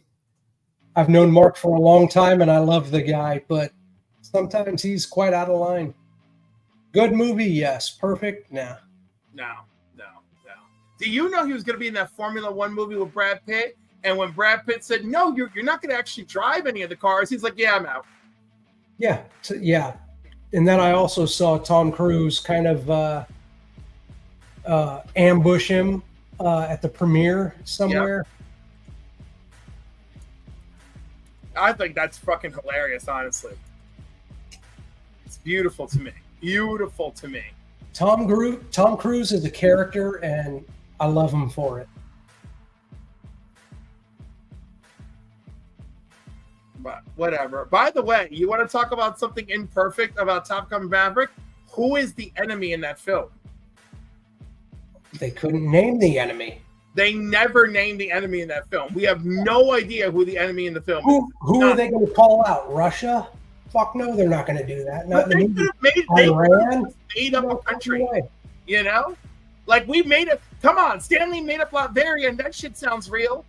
I've known Mark for a long time, and I love the guy, but sometimes he's quite out of line. Good movie, yes. Perfect, nah. No. Do you know he was going to be in that Formula One movie with Brad Pitt? And when Brad Pitt said, "No, you're not going to actually drive any of the cars," he's like, "Yeah, I'm out." Yeah. And then I also saw Tom Cruise kind of ambush him at the premiere somewhere. Yep. I think that's fucking hilarious, honestly. It's beautiful to me. Tom Cruise is a character, and I love him for it. But whatever. By the way, you want to talk about something imperfect about Top Gun Maverick? Who is the enemy in that film? They couldn't name the enemy. They never named the enemy in that film. We have no idea who the enemy in the film is. Who are they going to call out? Russia? Fuck no, they're not going to do that. Not they could have made up a country. You know? Like we made it. Come on, Stanley made up Latveria, and that shit sounds real.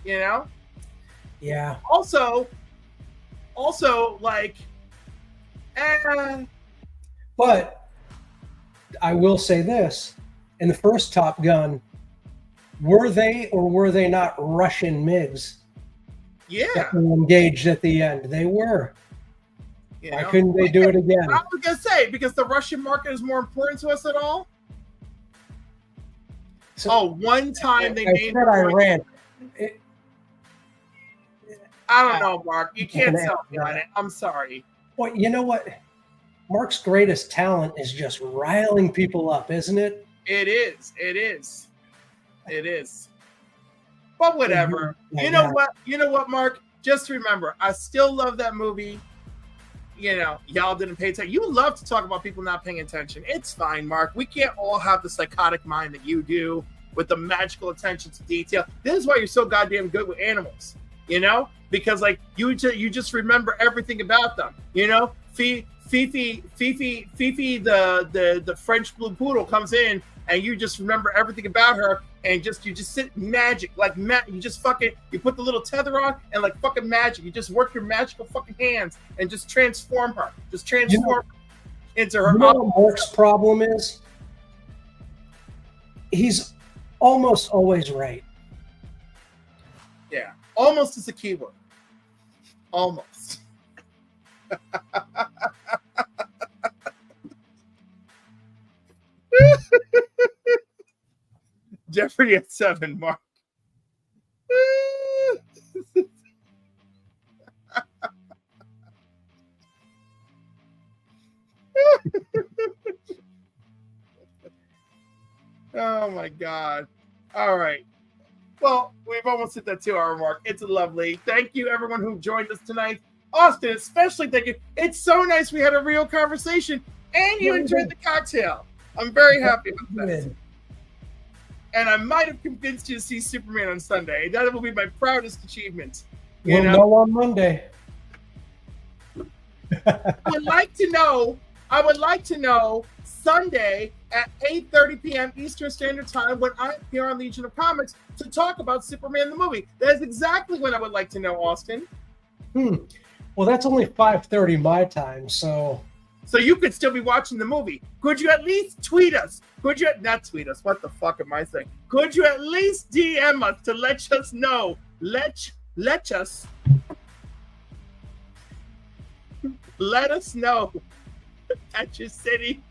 You know? Yeah. Also, like, But I will say this: in the first Top Gun, were they or were they not Russian MiGs? Yeah. That were engaged at the end. They were. You know? Why couldn't they do it again? I was gonna say, because the Russian market is more important to us at all. So, one time they named Iran. I don't know, Mark. You can't sell me on it. I'm sorry. Well, you know what? Mark's greatest talent is just riling people up, isn't it? It is. But whatever. You know what, Mark? Just remember, I still love that movie. y'all didn't pay attention. You love to talk about people not paying attention. It's fine, Mark. We can't all have the psychotic mind that you do with the magical attention to detail. This is why you're so goddamn good with animals, because like you just remember everything about them. Fifi, the French blue poodle comes in, and you just remember everything about her, and you just sit magic, like you just fucking, you put the little tether on, and like fucking magic, you just work your magical fucking hands and just transform her, into her. You know what Mark's problem is? He's almost always right. Yeah, almost is a keyword. Almost. Jeopardy at 7, Mark. Oh my God. All right. Well, we've almost hit that 2-hour mark. It's lovely. Thank you, everyone who joined us tonight. Austin, especially thank you. It's so nice we had a real conversation and you enjoyed the cocktail. I'm very happy with that. And I might have convinced you to see Superman on Sunday. That will be my proudest achievement. We'll know on Monday. I would like to know Sunday at 8:30 p.m. Eastern Standard Time when I appear on Legion of Comics to talk about Superman the movie. That is exactly what I would like to know, Austin. Well, that's only 5:30 my time, so you could still be watching the movie. Could you at least tweet us? Could you not tweet us? What the fuck am I saying? Could you at least DM us to let us know? Let us know that you're sitting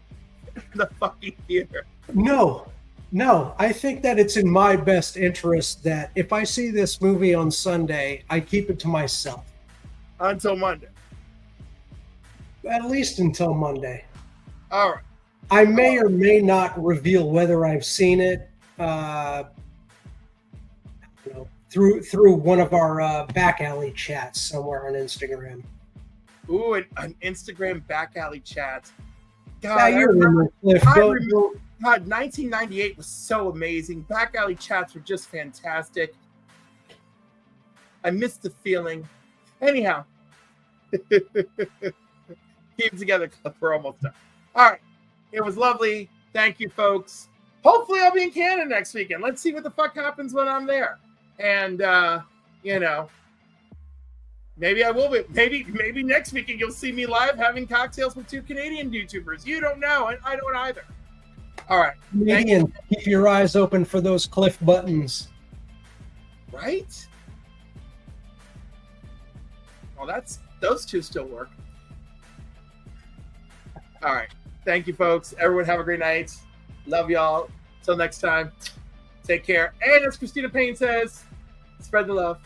in the fucking theater. No. I think that it's in my best interest that if I see this movie on Sunday, I keep it to myself. Until Monday. At least until Monday. All right. I may or may not reveal whether I've seen it through one of our back alley chats somewhere on Instagram. Ooh, an Instagram back alley chat. God, I remember, God, 1998 was so amazing. Back alley chats were just fantastic. I missed the feeling. Anyhow. Keep it together, we're almost done. All right. It was lovely. Thank you, folks. Hopefully I'll be in Canada next weekend. Let's see what the fuck happens when I'm there. And, maybe I will be. Maybe next weekend you'll see me live having cocktails with 2 Canadian YouTubers. You don't know, and I don't either. All right. Canadian, keep your eyes open for those Cliff buttons. Right? Well, those 2 still work. All right. Thank you, folks. Everyone have a great night. Love y'all. Till next time. Take care. And as Christina Payne says, spread the love.